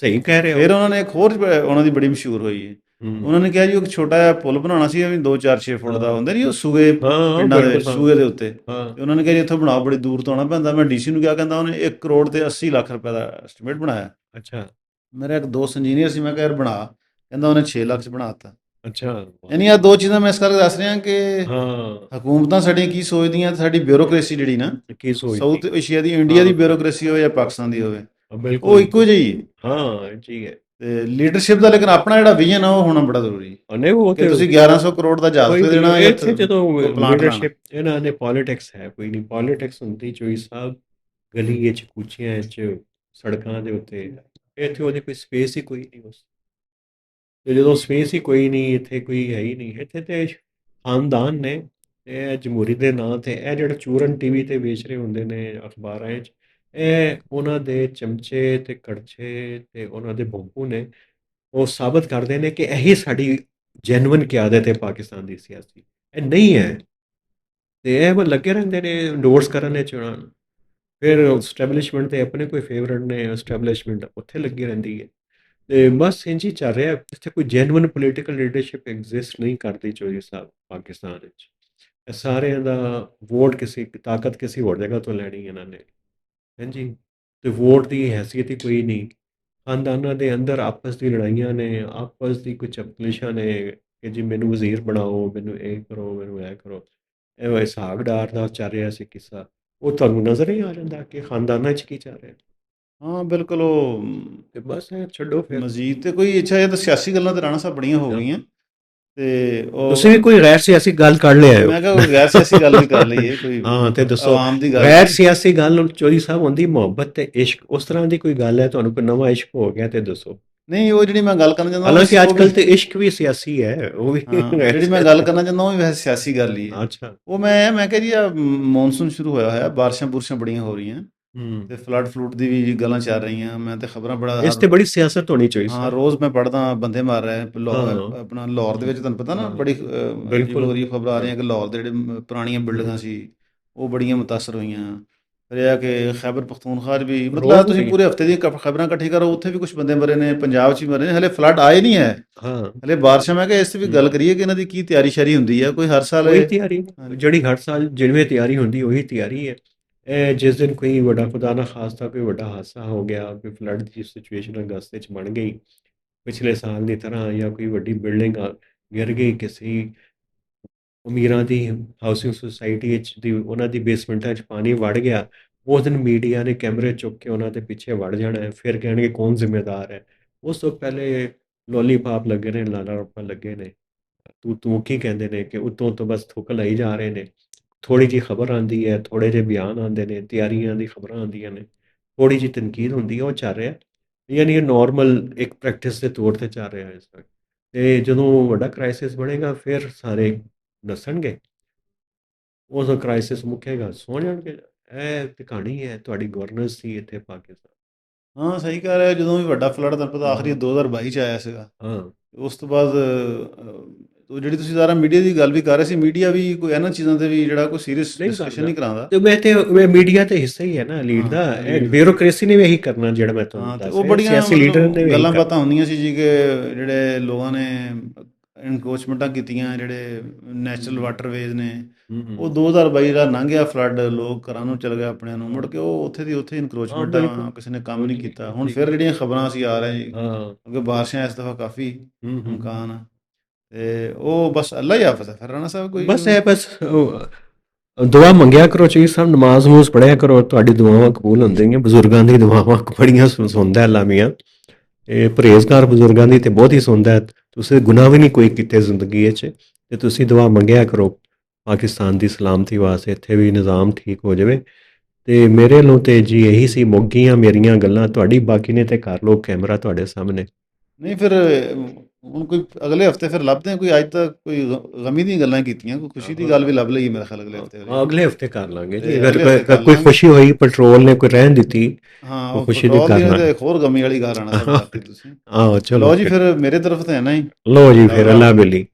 ਸਹੀ ਕਹਿ ਰਹੇ ਹੋ। ਫਿਰ ਉਹਨਾਂ ਨੇ ਇੱਕ ਹੋਰ ਉਹਨਾਂ ਦੀ ਬੜੀ ਮਸ਼ਹੂਰ ਹੋਈ ਹੈ, ਉਹਨਾਂ ਨੇ ਕਿਹਾ ਜੀ ਉਹ ਇੱਕ ਛੋਟਾ ਜਿਹਾ ਪੁਲ ਬਣਾਉਣਾ ਸੀ 2-4-6 ਫੁੱਟ ਦਾ, ਹੁੰਦਾ ਨਹੀਂ ਉਹ ਸੂਏ ਪਿੰਡਾਂ ਦੇ ਸੂਏ ਦੇ ਉੱਤੇ, ਤੇ ਉਹਨਾਂ ਨੇ ਕਿਹਾ ਜੀ ਇੱਥੋਂ ਬਣਾਓ, ਬੜੀ ਦੂਰ ਤੋਂ ਆਉਣਾ ਪੈਂਦਾ। ਮੈਂ DC ਨੂੰ ਕਿਹਾ, ਕਹਿੰਦਾ ਉਹਨੇ 1 ਕਰੋੜ ਤੇ 80 ਲੱਖ ਰੁਪਏ ਦਾ ਐਸਟੀਮੇਟ ਬਣਾਇਆ। ਅੱਛਾ ਮੇਰਾ ਇੱਕ ਦੋਸਤ ਇੰਜੀਨੀਅਰ ਸੀ, ਮੈਂ ਕਿਹਾ ਯਾਰ ਬਣਾ, ਕਹਿੰਦਾ ਉਹਨੇ 6 ਲੱਖ 'ਚ ਬਣਾ ਦਿੱਤਾ। ਅੱਛਾ ਯਾਨੀ ਆਹ ਦੋ ਚੀਜ਼ਾਂ ਮੈਂ ਇਸ ਕਰਕੇ ਦੱਸ ਰਿਹਾ ਕਿ ਹਕੂਮਤਾਂ ਸਾਡੀਆਂ ਕੀ ਸੋਚਦੀਆਂ, ਸਾਡੀ ਬਿਊਰੋਕ੍ਰੇਸੀ ਜਿਹੜੀ ਨਾ ਕੀ ਸੋਚਦੀ, ਸਾਊਥ ਏਸ਼ੀਆ ਦੀ, ਇੰਡੀਆ ਦੀ ਬਿਊਰੋਕ੍ਰੇਸੀ ਹੋਵੇ ਜਾਂ ਪਾਕਿਸਤਾਨ ਦੀ ਹੋਵੇ, ਉਹ ਇੱਕੋ ਜਿਹੀ ਹੈ। ਹਾਂ ਠੀਕ ਹੈ। ਤੇ ਲੀਡਰਸ਼ਿਪ ਦਾ ਲੇਕਿਨ ਆਪਣਾ ਜਿਹੜਾ ਵਿਜ਼ਨ ਆ ਉਹ ਹੋਣਾ ਬੜਾ ਜ਼ਰੂਰੀ ਹੈ ਕਿ ਤੁਸੀਂ 1100 ਕਰੋੜ ਦਾ ਜਹਾਜ਼ ਤੇ ਦੇਣਾ। ਇੱਥੇ ਜਦੋਂ ਲੀਡਰਸ਼ਿਪ ਇਹਨਾਂ ਨੇ ਪੋਲੀਟਿਕਸ ਹੈ ਕੋਈ ਨਹੀਂ, ਪੋਲੀਟਿਕਸ ਹੁੰਦੀ ਚੋਈ ਸਾਹਿਬ ਗਲੀ ਵਿੱਚ, ਕੂਚਿਆਂ ਵਿੱਚ, ਸੜਕਾਂ ਦੇ ਉੱਤੇ। ਇੱਥੇ ਉਹਦੀ ਕੋਈ ਸਪੇਸ ਹੀ ਕੋਈ ਨਹੀਂ ਉਸ ਤੇ ਜਦੋਂ ਸਪੇਸ ਹੀ ਕੋਈ ਨਹੀਂ, ਇੱਥੇ ਕੋਈ ਹੈ ਹੀ ਨਹੀਂ। ਇੱਥੇ ਤੇ ਖਾਨਦਾਨ ਨੇ, ਇਹ ਜਮਹੂਰੀ ਦੇ ਨਾਂ ਤੇ ਇਹ ਜਿਹੜਾ ਚੂਰਨ TV ਤੇ ਵੇਚ ਰਹੇ ਹੁੰਦੇ ਨੇ ਅਖਬਾਰਾਂ 'ਚ, ਇਹ ਉਹਨਾਂ ਦੇ ਚਮਚੇ ਤੇ ਕੜਛੇ ਤੇ ਉਹਨਾਂ ਦੇ ਬੰਬੂ ਨੇ। ਉਹ ਸਾਬਤ ਕਰਦੇ ਨੇ ਕਿ ਇਹੀ ਸਾਡੀ ਜੈਨੂਅਨ ਕਿਆਦਤ ਹੈ ਪਾਕਿਸਤਾਨ ਦੀ ਸਿਆਸੀ, ਇਹ ਨਹੀਂ ਹੈ। ਤੇ ਇਹ ਲੱਗੇ ਰਹਿੰਦੇ ਨੇ ਇੰਡੋਰਸ ਕਰਨ ਵਿੱਚ ਉਹਨਾਂ ਨੂੰ। ਫਿਰ ਐਸਟੈਬਲਿਸ਼ਮੈਂਟ ਤੇ ਆਪਣੇ ਕੋਈ ਫੇਵਰਟ ਨੇ, ਐਸਟੈਬਲਿਸ਼ਮੈਂਟ ਉੱਥੇ ਲੱਗੀ ਰਹਿੰਦੀ ਹੈ। ਤੇ ਬਸ ਇੰਝ ਹੀ ਚੱਲ ਰਿਹਾ। ਇੱਥੇ ਕੋਈ ਜੈਨੂਅਨ ਪੋਲੀਟੀਕਲ ਲੀਡਰਸ਼ਿਪ ਐਗਜ਼ਿਸਟ ਨਹੀਂ ਕਰਦੀ ਚੋਈ ਸਾਹਿਬ ਪਾਕਿਸਤਾਨ ਵਿੱਚ। ਇਹ ਸਾਰਿਆਂ ਦਾ ਵੋਟ ਕਿਸੇ ਤਾਕਤ ਕਿਸੇ ਹੋਰ ਜਗ੍ਹਾ ਤੋਂ ਲੈਣੀ ਇਹਨਾਂ ਨੇ, ਹਾਂਜੀ। ਤੇ ਵੋਟ ਦੀ ਹੈਸੀਅਤ ਹੀ ਕੋਈ ਨਹੀਂ। ਖਾਨਦਾਨਾਂ ਦੇ ਅੰਦਰ ਆਪਸ ਦੀ ਲੜਾਈਆਂ ਨੇ, ਆਪਸ ਦੀ ਕੁਝ ਚਪਕਲਿਸ਼ਾਂ ਨੇ ਕਿ ਜੀ ਮੈਨੂੰ ਵਜ਼ੀਰ ਬਣਾਓ, ਮੈਨੂੰ ਇਹ ਕਰੋ, ਮੈਨੂੰ ਇਹ ਕਰੋ। ਇਹ ਸਾਗ ਡਾਰ ਦਾ ਚੱਲ ਰਿਹਾ ਸੀ ਕਿੱਸਾ, ਉਹ ਤੁਹਾਨੂੰ ਨਜ਼ਰ ਹੀ ਆ ਜਾਂਦਾ ਕਿ ਖਾਨਦਾਨਾਂ 'ਚ ਕੀ ਚੱਲ ਰਿਹਾ। ਹਾਂ ਬਿਲਕੁਲ। ਉਹ ਤੇ ਬਸ ਛੱਡੋ ਫਿਰ ਮਜ਼ੀਦ ਤੇ ਕੋਈ ਇੱਛਾ, ਇਹ ਤਾਂ ਸਿਆਸੀ ਗੱਲਾਂ ਤੇ ਰਾਣਾ ਸਾਹਿਬ ਬੜੀਆਂ ਹੋ ਗਈਆਂ। ਤੇ ਤੁਸੀਂ ਵੀ ਕੋਈ ਗੈਰ ਸਿਆਸੀ ਗੱਲ ਕਰ ਲਿਆ? ਮੈਂ ਕਿਹਾ ਗੈਰ ਸਿਆਸੀ ਗੱਲ ਵੀ ਕਰ ਲਈਏ ਕੋਈ। ਹਾਂ ਤੇ ਦੱਸੋ, ਆਵਾਮ ਦੀ ਗੱਲ, ਗੈਰ ਸਿਆਸੀ ਗੱਲ ਚੋਰੀ ਸਾਹਿਬ ਹੁੰਦੀ ਮੁਹੱਬਤ ਤੇ ਇਸ਼ਕ, ਉਸ ਤਰ੍ਹਾਂ ਦੀ ਕੋਈ ਗੱਲ ਹੈ? ਤੁਹਾਨੂੰ ਕੋਈ ਨਵਾਂ ਇਸ਼ਕ ਹੋ ਗਿਆ ਤੇ ਦੱਸੋ। ਨਹੀਂ ਉਹ ਜਿਹੜੀ ਮੈਂ ਗੱਲ ਕਰਨਾ ਚਾਹੁੰਦਾ, ਹਾਲਾਂਕਿ ਅੱਜ ਕੱਲ੍ਹ ਤੇ ਇਸ਼ਕ ਵੀ ਸਿਆਸੀ ਹੈ, ਉਹ ਵੀ ਜਿਹੜੀ ਮੈਂ ਗੱਲ ਕਰਨਾ ਚਾਹੁੰਦਾ ਉਹ ਵੀ ਵੈਸੇ ਸਿਆਸੀ ਗੱਲ ਹੀ ਹੈ। ਅੱਛਾ। ਉਹ ਮੈਂ ਕਿਹਾ ਜੀ ਆ ਮੌਨਸੂਨ ਸ਼ੁਰੂ ਹੋਇਆ ਬਾਰਿਸ਼ਾਂ ਬੁਰਸ਼ਾਂ ਬੜੀਆਂ ਹੋ ਰਹੀਆਂ, ਤੇ ਫਲੱਡ ਦੀ ਵੀ ਗੱਲਾਂ ਚੱਲ ਰਹੀਆਂ। ਮੈਂ ਤੇ ਖਬਰਾਂ ਬੜਾ ਇਸ ਤੇ ਬੜੀ ਸਿਆਸਤ ਹੋਣੀ ਚਾਹੀਦੀ ਹਾਂ ਸਰ। ਰੋਜ਼ ਮੈਂ ਪੜ੍ਹਦਾ ਬੰਦੇ ਮਾਰ ਰਹੇ ਹਾਂ ਆਪਣਾ ਲਾਹੌਰ ਦੇ ਵਿੱਚ ਤੁਹਾਨੂੰ ਪਤਾ ਨਾ ਹਾਂ ਬੜੀ ਅਜੀਬੋ ਬਿਲਕੁਲ ਗਰੀਬ ਖਬਰਾਂ ਆ ਰਹੀਆਂ ਕਿ ਲਾਹੌਰ ਦੇ ਜਿਹੜੇ ਪੁਰਾਣੀਆਂ ਬਿਲਡਿੰਗਾਂ ਸੀ ਉਹ ਬੜੀਆਂ ਮੁਤਾਸਰ ਹੋਈਆਂ। ਫਿਰ ਇਹ ਆ ਕਿ ਖੈਬਰ ਪਖਤੂਨਖਵਾ 'ਚ ਵੀ ਮਤਲਬ ਰੋਜ਼ ਤੁਸੀਂ ਨਹੀਂ। ਪੂਰੇ ਹਫਤੇ ਦੀਆਂ ਖਬਰਾਂ ਇਕੱਠੀ ਕਰੋ, ਉੱਥੇ ਵੀ ਕੁਝ ਬੰਦੇ ਮਰੇ ਨੇ, ਪੰਜਾਬ 'ਚ ਵੀ ਮਰੇ ਨੇ, ਹਲੇ ਫਲੱਡ ਆਏ ਨਹੀਂ ਹੈ, ਹਾਂ ਹਲੇ ਬਾਰਿਸ਼ਾਂ। ਮੈਂ ਕਿਹਾ ਇਸ 'ਤੇ ਵੀ ਗੱਲ ਕਰੀਏ ਕਿ ਇਹਨਾਂ ਦੀ ਕੀ ਤਿਆਰੀ ਸ਼ਿਆਰੀ ਹੁੰਦੀ ਹੈ, ਕੋਈ ਹਰ ਸਾਲ ਉਹੀ ਤਿਆਰੀ ਹਾਂਜੀ ਜਿਹੜੀ ਹਰ ਸਾਲ ਜਿਵੇਂ ਤਿਆਰੀ ਹੁੰਦੀ ਉਹੀ ਤਿਆਰੀ ਹੈ। ਇਹ ਜਿਸ ਦਿਨ ਕੋਈ ਵੱਡਾ ਖੁਦਾ ਨਾ ਖਾਸਤਾ ਕੋਈ ਵੱਡਾ ਹਾਦਸਾ ਹੋ ਗਿਆ, ਕੋਈ ਫਲੱਡ ਦੀ ਸਿਚੁਏਸ਼ਨ ਅਗਸਤ ਵਿੱਚ ਬਣ ਗਈ ਪਿਛਲੇ ਸਾਲ ਦੀ ਤਰ੍ਹਾਂ, ਜਾਂ ਕੋਈ ਵੱਡੀ ਬਿਲਡਿੰਗ ਗਿਰ ਗਈ ਕਿਸੇ ਅਮੀਰਾਂ ਦੀ ਹਾਊਸਿੰਗ ਸੁਸਾਇਟੀ ਵਿੱਚ ਦੀ, ਉਹਨਾਂ ਦੀ ਬੇਸਮੈਂਟਾਂ 'ਚ ਪਾਣੀ ਵੜ ਗਿਆ, ਉਸ ਦਿਨ ਮੀਡੀਆ ਨੇ ਕੈਮਰੇ ਚੁੱਕ ਕੇ ਉਹਨਾਂ ਦੇ ਪਿੱਛੇ ਵੜ ਜਾਣਾ ਹੈ, ਫਿਰ ਕਹਿਣਗੇ ਕੌਣ ਜ਼ਿੰਮੇਦਾਰ ਹੈ। ਉਸ ਤੋਂ ਪਹਿਲੇ ਲੋਲੀਪਾਪ ਲੱਗੇ ਨੇ, ਲਾਲਾ ਰੱਪਾ ਲੱਗੇ ਨੇ, ਤੂੰ ਕੀ ਕਹਿੰਦੇ ਨੇ ਕਿ ਉੱਤੋਂ ਬਸ ਥੁੱਕ ਲਾਈ ਜਾ ਰਹੇ ਨੇ। ਥੋੜ੍ਹੀ ਜਿਹੀ ਖਬਰ ਆਉਂਦੀ ਹੈ, ਥੋੜ੍ਹੇ ਜਿਹੇ ਬਿਆਨ ਆਉਂਦੇ ਨੇ, ਤਿਆਰੀਆਂ ਦੀ ਖਬਰਾਂ ਆਉਂਦੀਆਂ ਨੇ, ਥੋੜ੍ਹੀ ਜਿਹੀ ਤਨਕੀਦ ਹੁੰਦੀ ਹੈ, ਉਹ ਚੱਲ ਰਿਹਾ। ਯਾਨੀ ਇਹ ਨੋਰਮਲ ਇੱਕ ਪ੍ਰੈਕਟਿਸ ਦੇ ਤੌਰ 'ਤੇ ਚੱਲ ਰਿਹਾ ਇਸ ਵਕਤ। ਅਤੇ ਜਦੋਂ ਵੱਡਾ ਕ੍ਰਾਈਸਿਸ ਬਣੇਗਾ ਫਿਰ ਸਾਰੇ ਦੱਸਣਗੇ, ਉਸ ਕ੍ਰਾਈਸਿਸ ਮੁੱਕੇਗਾ ਸੌ ਜਾਣਗੇ। ਇਹ ਤੇ ਕਹਾਣੀ ਹੈ ਤੁਹਾਡੀ ਗਵਰਨੈਂਸ ਸੀ ਇੱਥੇ ਪਾਕਿਸਤਾਨ। ਹਾਂ ਸਹੀ ਕਹਿ ਰਿਹਾ। ਜਦੋਂ ਵੀ ਵੱਡਾ ਫਲੱਡ ਤੁਹਾਨੂੰ ਪਤਾ ਆਖਰੀ ਹਾਂ 2022 'ਚ ਆਇਆ ਸੀਗਾ। ਹਾਂ ਉਸ ਤੋਂ ਬਾਅਦ ਉਹ ਜਿਹੜੀ ਤੁਸੀਂ ਸਾਰਾ ਮੀਡੀਆ ਦੀ ਗੱਲ ਵੀ ਕਰ ਰਹੇ ਸੀ, ਮੀਡੀਆ ਵੀ ਕੋਈ ਇਹਨਾਂ ਚੀਜ਼ਾਂ 'ਤੇ ਵੀ ਜਿਹੜਾ ਕੋਈ ਸੀਰੀਅਸ ਨਹੀਂ ਡਿਸਕਸ਼ਨ ਕਰਦਾ। ਨਹੀਂ ਕਰਾਉਂਦਾ। ਤੇ ਮੈਂ ਮੀਡੀਆ ਤੇ ਹਿੱਸਾ ਹੀ ਹੈ ਨਾ ਲੀਡ ਦਾ, ਹਾਂ ਇਹ ਲੀਡ ਬਿਊਰੋਕ੍ਰੇਸੀ ਨੇ ਵੀ ਇਹੀ ਕਰਨਾ ਜਿਹੜਾ ਮੈਂ ਤੁਹਾਨੂੰ ਹਾਂ, ਤੇ ਦੱਸ ਉਹ ਰਿਹਾ, ਬੜੀਆਂ ਸਿਆਸੀ ਲੀਡਰ ਨੇ ਮਤਲਬ ਵੀ ਇਹੀ ਗੱਲਾਂ ਕਰਨਾ। ਬਾਤਾਂ ਹੁੰਦੀਆਂ ਸੀ ਜੀ ਕਿ ਜਿਹੜੇ ਲੋਕਾਂ ਨੇ ਇਨਕਰੋਚਮੈਂਟਾਂ ਕੀਤੀਆਂ, ਜਿਹੜੇ ਨੈਚੁਰਲ ਵਾਟਰਵੇਜ਼ ਨੇ, ਉਹ 2022 ਦਾ ਲੰਘ ਗਿਆ ਫਲੱਡ, ਲੋਕ ਘਰਾਂ ਨੂੰ ਚਲ ਗਏ ਆਪਣਿਆਂ ਨੂੰ, ਮੁੜ ਕੇ ਉਹ ਉੱਥੇ ਦੀ ਉੱਥੇ ਹਾਂ ਬਿਲਕੁਲ ਇਨਕਰੋਚਮੈਂਟਾਂ ਕਿਸੇ ਨੇ ਕੰਮ ਨਹੀਂ ਠੀਕ ਕੀਤਾ। ਹੁਣ ਠੀਕ ਫਿਰ ਜਿਹੜੀਆਂ ਖਬਰਾਂ ਅਸੀਂ ਆ ਰਹੇ ਜੀ ਹਾਂ ਕਿਉਂਕਿ ਬਾਰਿਸ਼ਾਂ ਇਸ ਦਫਾ ਕਾਫੀ ਹੂੰ ਇਮਕਾਨ ਆ, ਤੇ ਉਹ ਬਸ ਅੱਲਾ ਹੀ ਹਾਫਿਜ਼ ਹੈ। ਫਿਰ ਰਾਣਾ ਸਾਹਿਬ ਕੋਈ ਬਸ ਇਹ ਬਸ ਦੁਆ ਮੰਗਿਆ ਕਰੋ ਜੀ ਸਭ, ਨਮਾਜ਼ ਨਮੂਜ਼ ਪੜ੍ਹਿਆ ਕਰੋ, ਤੁਹਾਡੀ ਦੁਆਵਾਂ ਕਬੂਲ ਹੁੰਦੀਆਂ। ਬਜ਼ੁਰਗਾਂ ਦੀ ਦੁਆਵਾਂ ਬੜੀਆਂ ਸੁਣਦਾ ਲਾਮੀਆਂ, ਇਹ ਪਰਹੇਜ਼ਗਾਰ ਬਜ਼ੁਰਗਾਂ ਦੀ ਤੇ ਬਹੁਤ ਹੀ ਸੁਣਦਾ ਹੈ। ਤੁਸੀਂ ਗੁਨਾਹ ਵੀ ਨਹੀਂ ਕੋਈ ਕੀਤੇ ਜ਼ਿੰਦਗੀ ਵਿੱਚ, ਤੇ ਤੁਸੀਂ ਦੁਆ ਮੰਗਿਆ ਕਰੋ ਪਾਕਿਸਤਾਨ ਦੀ ਸਲਾਮਤੀ ਵਾਸਤੇ, ਇੱਥੇ ਵੀ ਨਿਜ਼ਾਮ ਠੀਕ ਹੋ ਜਾਵੇ। ਤੇ ਮੇਰੇ ਵੱਲੋਂ ਤੇ ਜੀ ਇਹੀ ਸੀ, ਮੁੱਕ ਗਈਆਂ ਮੇਰੀਆਂ ਗੱਲਾਂ, ਤੁਹਾਡੀ ਬਾਕੀ ਨੇ ਤੇ ਕਰ ਲਓ ਕੈਮਰਾ ਤੁਹਾਡੇ ਸਾਹਮਣੇ। ਨਹੀਂ ਫਿਰ ਹੁਣ ਕੋਈ ਅਗਲੇ ਹਫਤੇ ਫਿਰ ਲੱਭਦੇ ਹਾਂ ਕੋਈ, ਅੱਜ ਤੱਕ ਕੋਈ ਗਮੀ ਦੀਆਂ ਗੱਲਾਂ ਕੀਤੀਆਂ, ਕੋਈ ਖੁਸ਼ੀ ਦੀ ਗੱਲ ਵੀ ਲੱਭ ਲਈ ਮੇਰੇ ਖਿਆਲ ਅਗਲੇ ਹਫਤੇ। ਹਾਂ ਅਗਲੇ ਹਫਤੇ ਕਰ ਲਾਂਗੇ ਜੀ, ਤੇ ਅਗਰ ਅਗਲੇ ਹਫਤੇ ਕਰ ਕੋਈ ਲਾਂਗੇ। ਖੁਸ਼ੀ ਹੋਈ ਪੈਟਰੋਲ ਨੇ ਕੋਈ ਰਹਿਣ ਦਿੱਤੀ, ਹਾਂ ਉਹ ਉਹ ਖੁਸ਼ੀ ਦੀ ਪੈਟਰੋਲ ਕਰ ਦੀ ਲਾਂਗੇ। ਤੇ ਇੱਕ ਹੋਰ ਗਮੀ ਵਾਲੀ ਗੱਲ ਆਣਾ ਸਾਹਿਬ ਕਰਤੀ ਤੁਸੀਂ। ਆਹੋ ਚਲੋ ਲਓ ਜੀ ਫਿਰ ਮੇਰੇ ਤਰਫ ਤੇ ਹੈ ਨਾ ਹੀ। ਲਓ ਜੀ ਰੱਬ ਫਿਰ ਰੱਬ ਅੱਲਾ ਬੇਲੀ।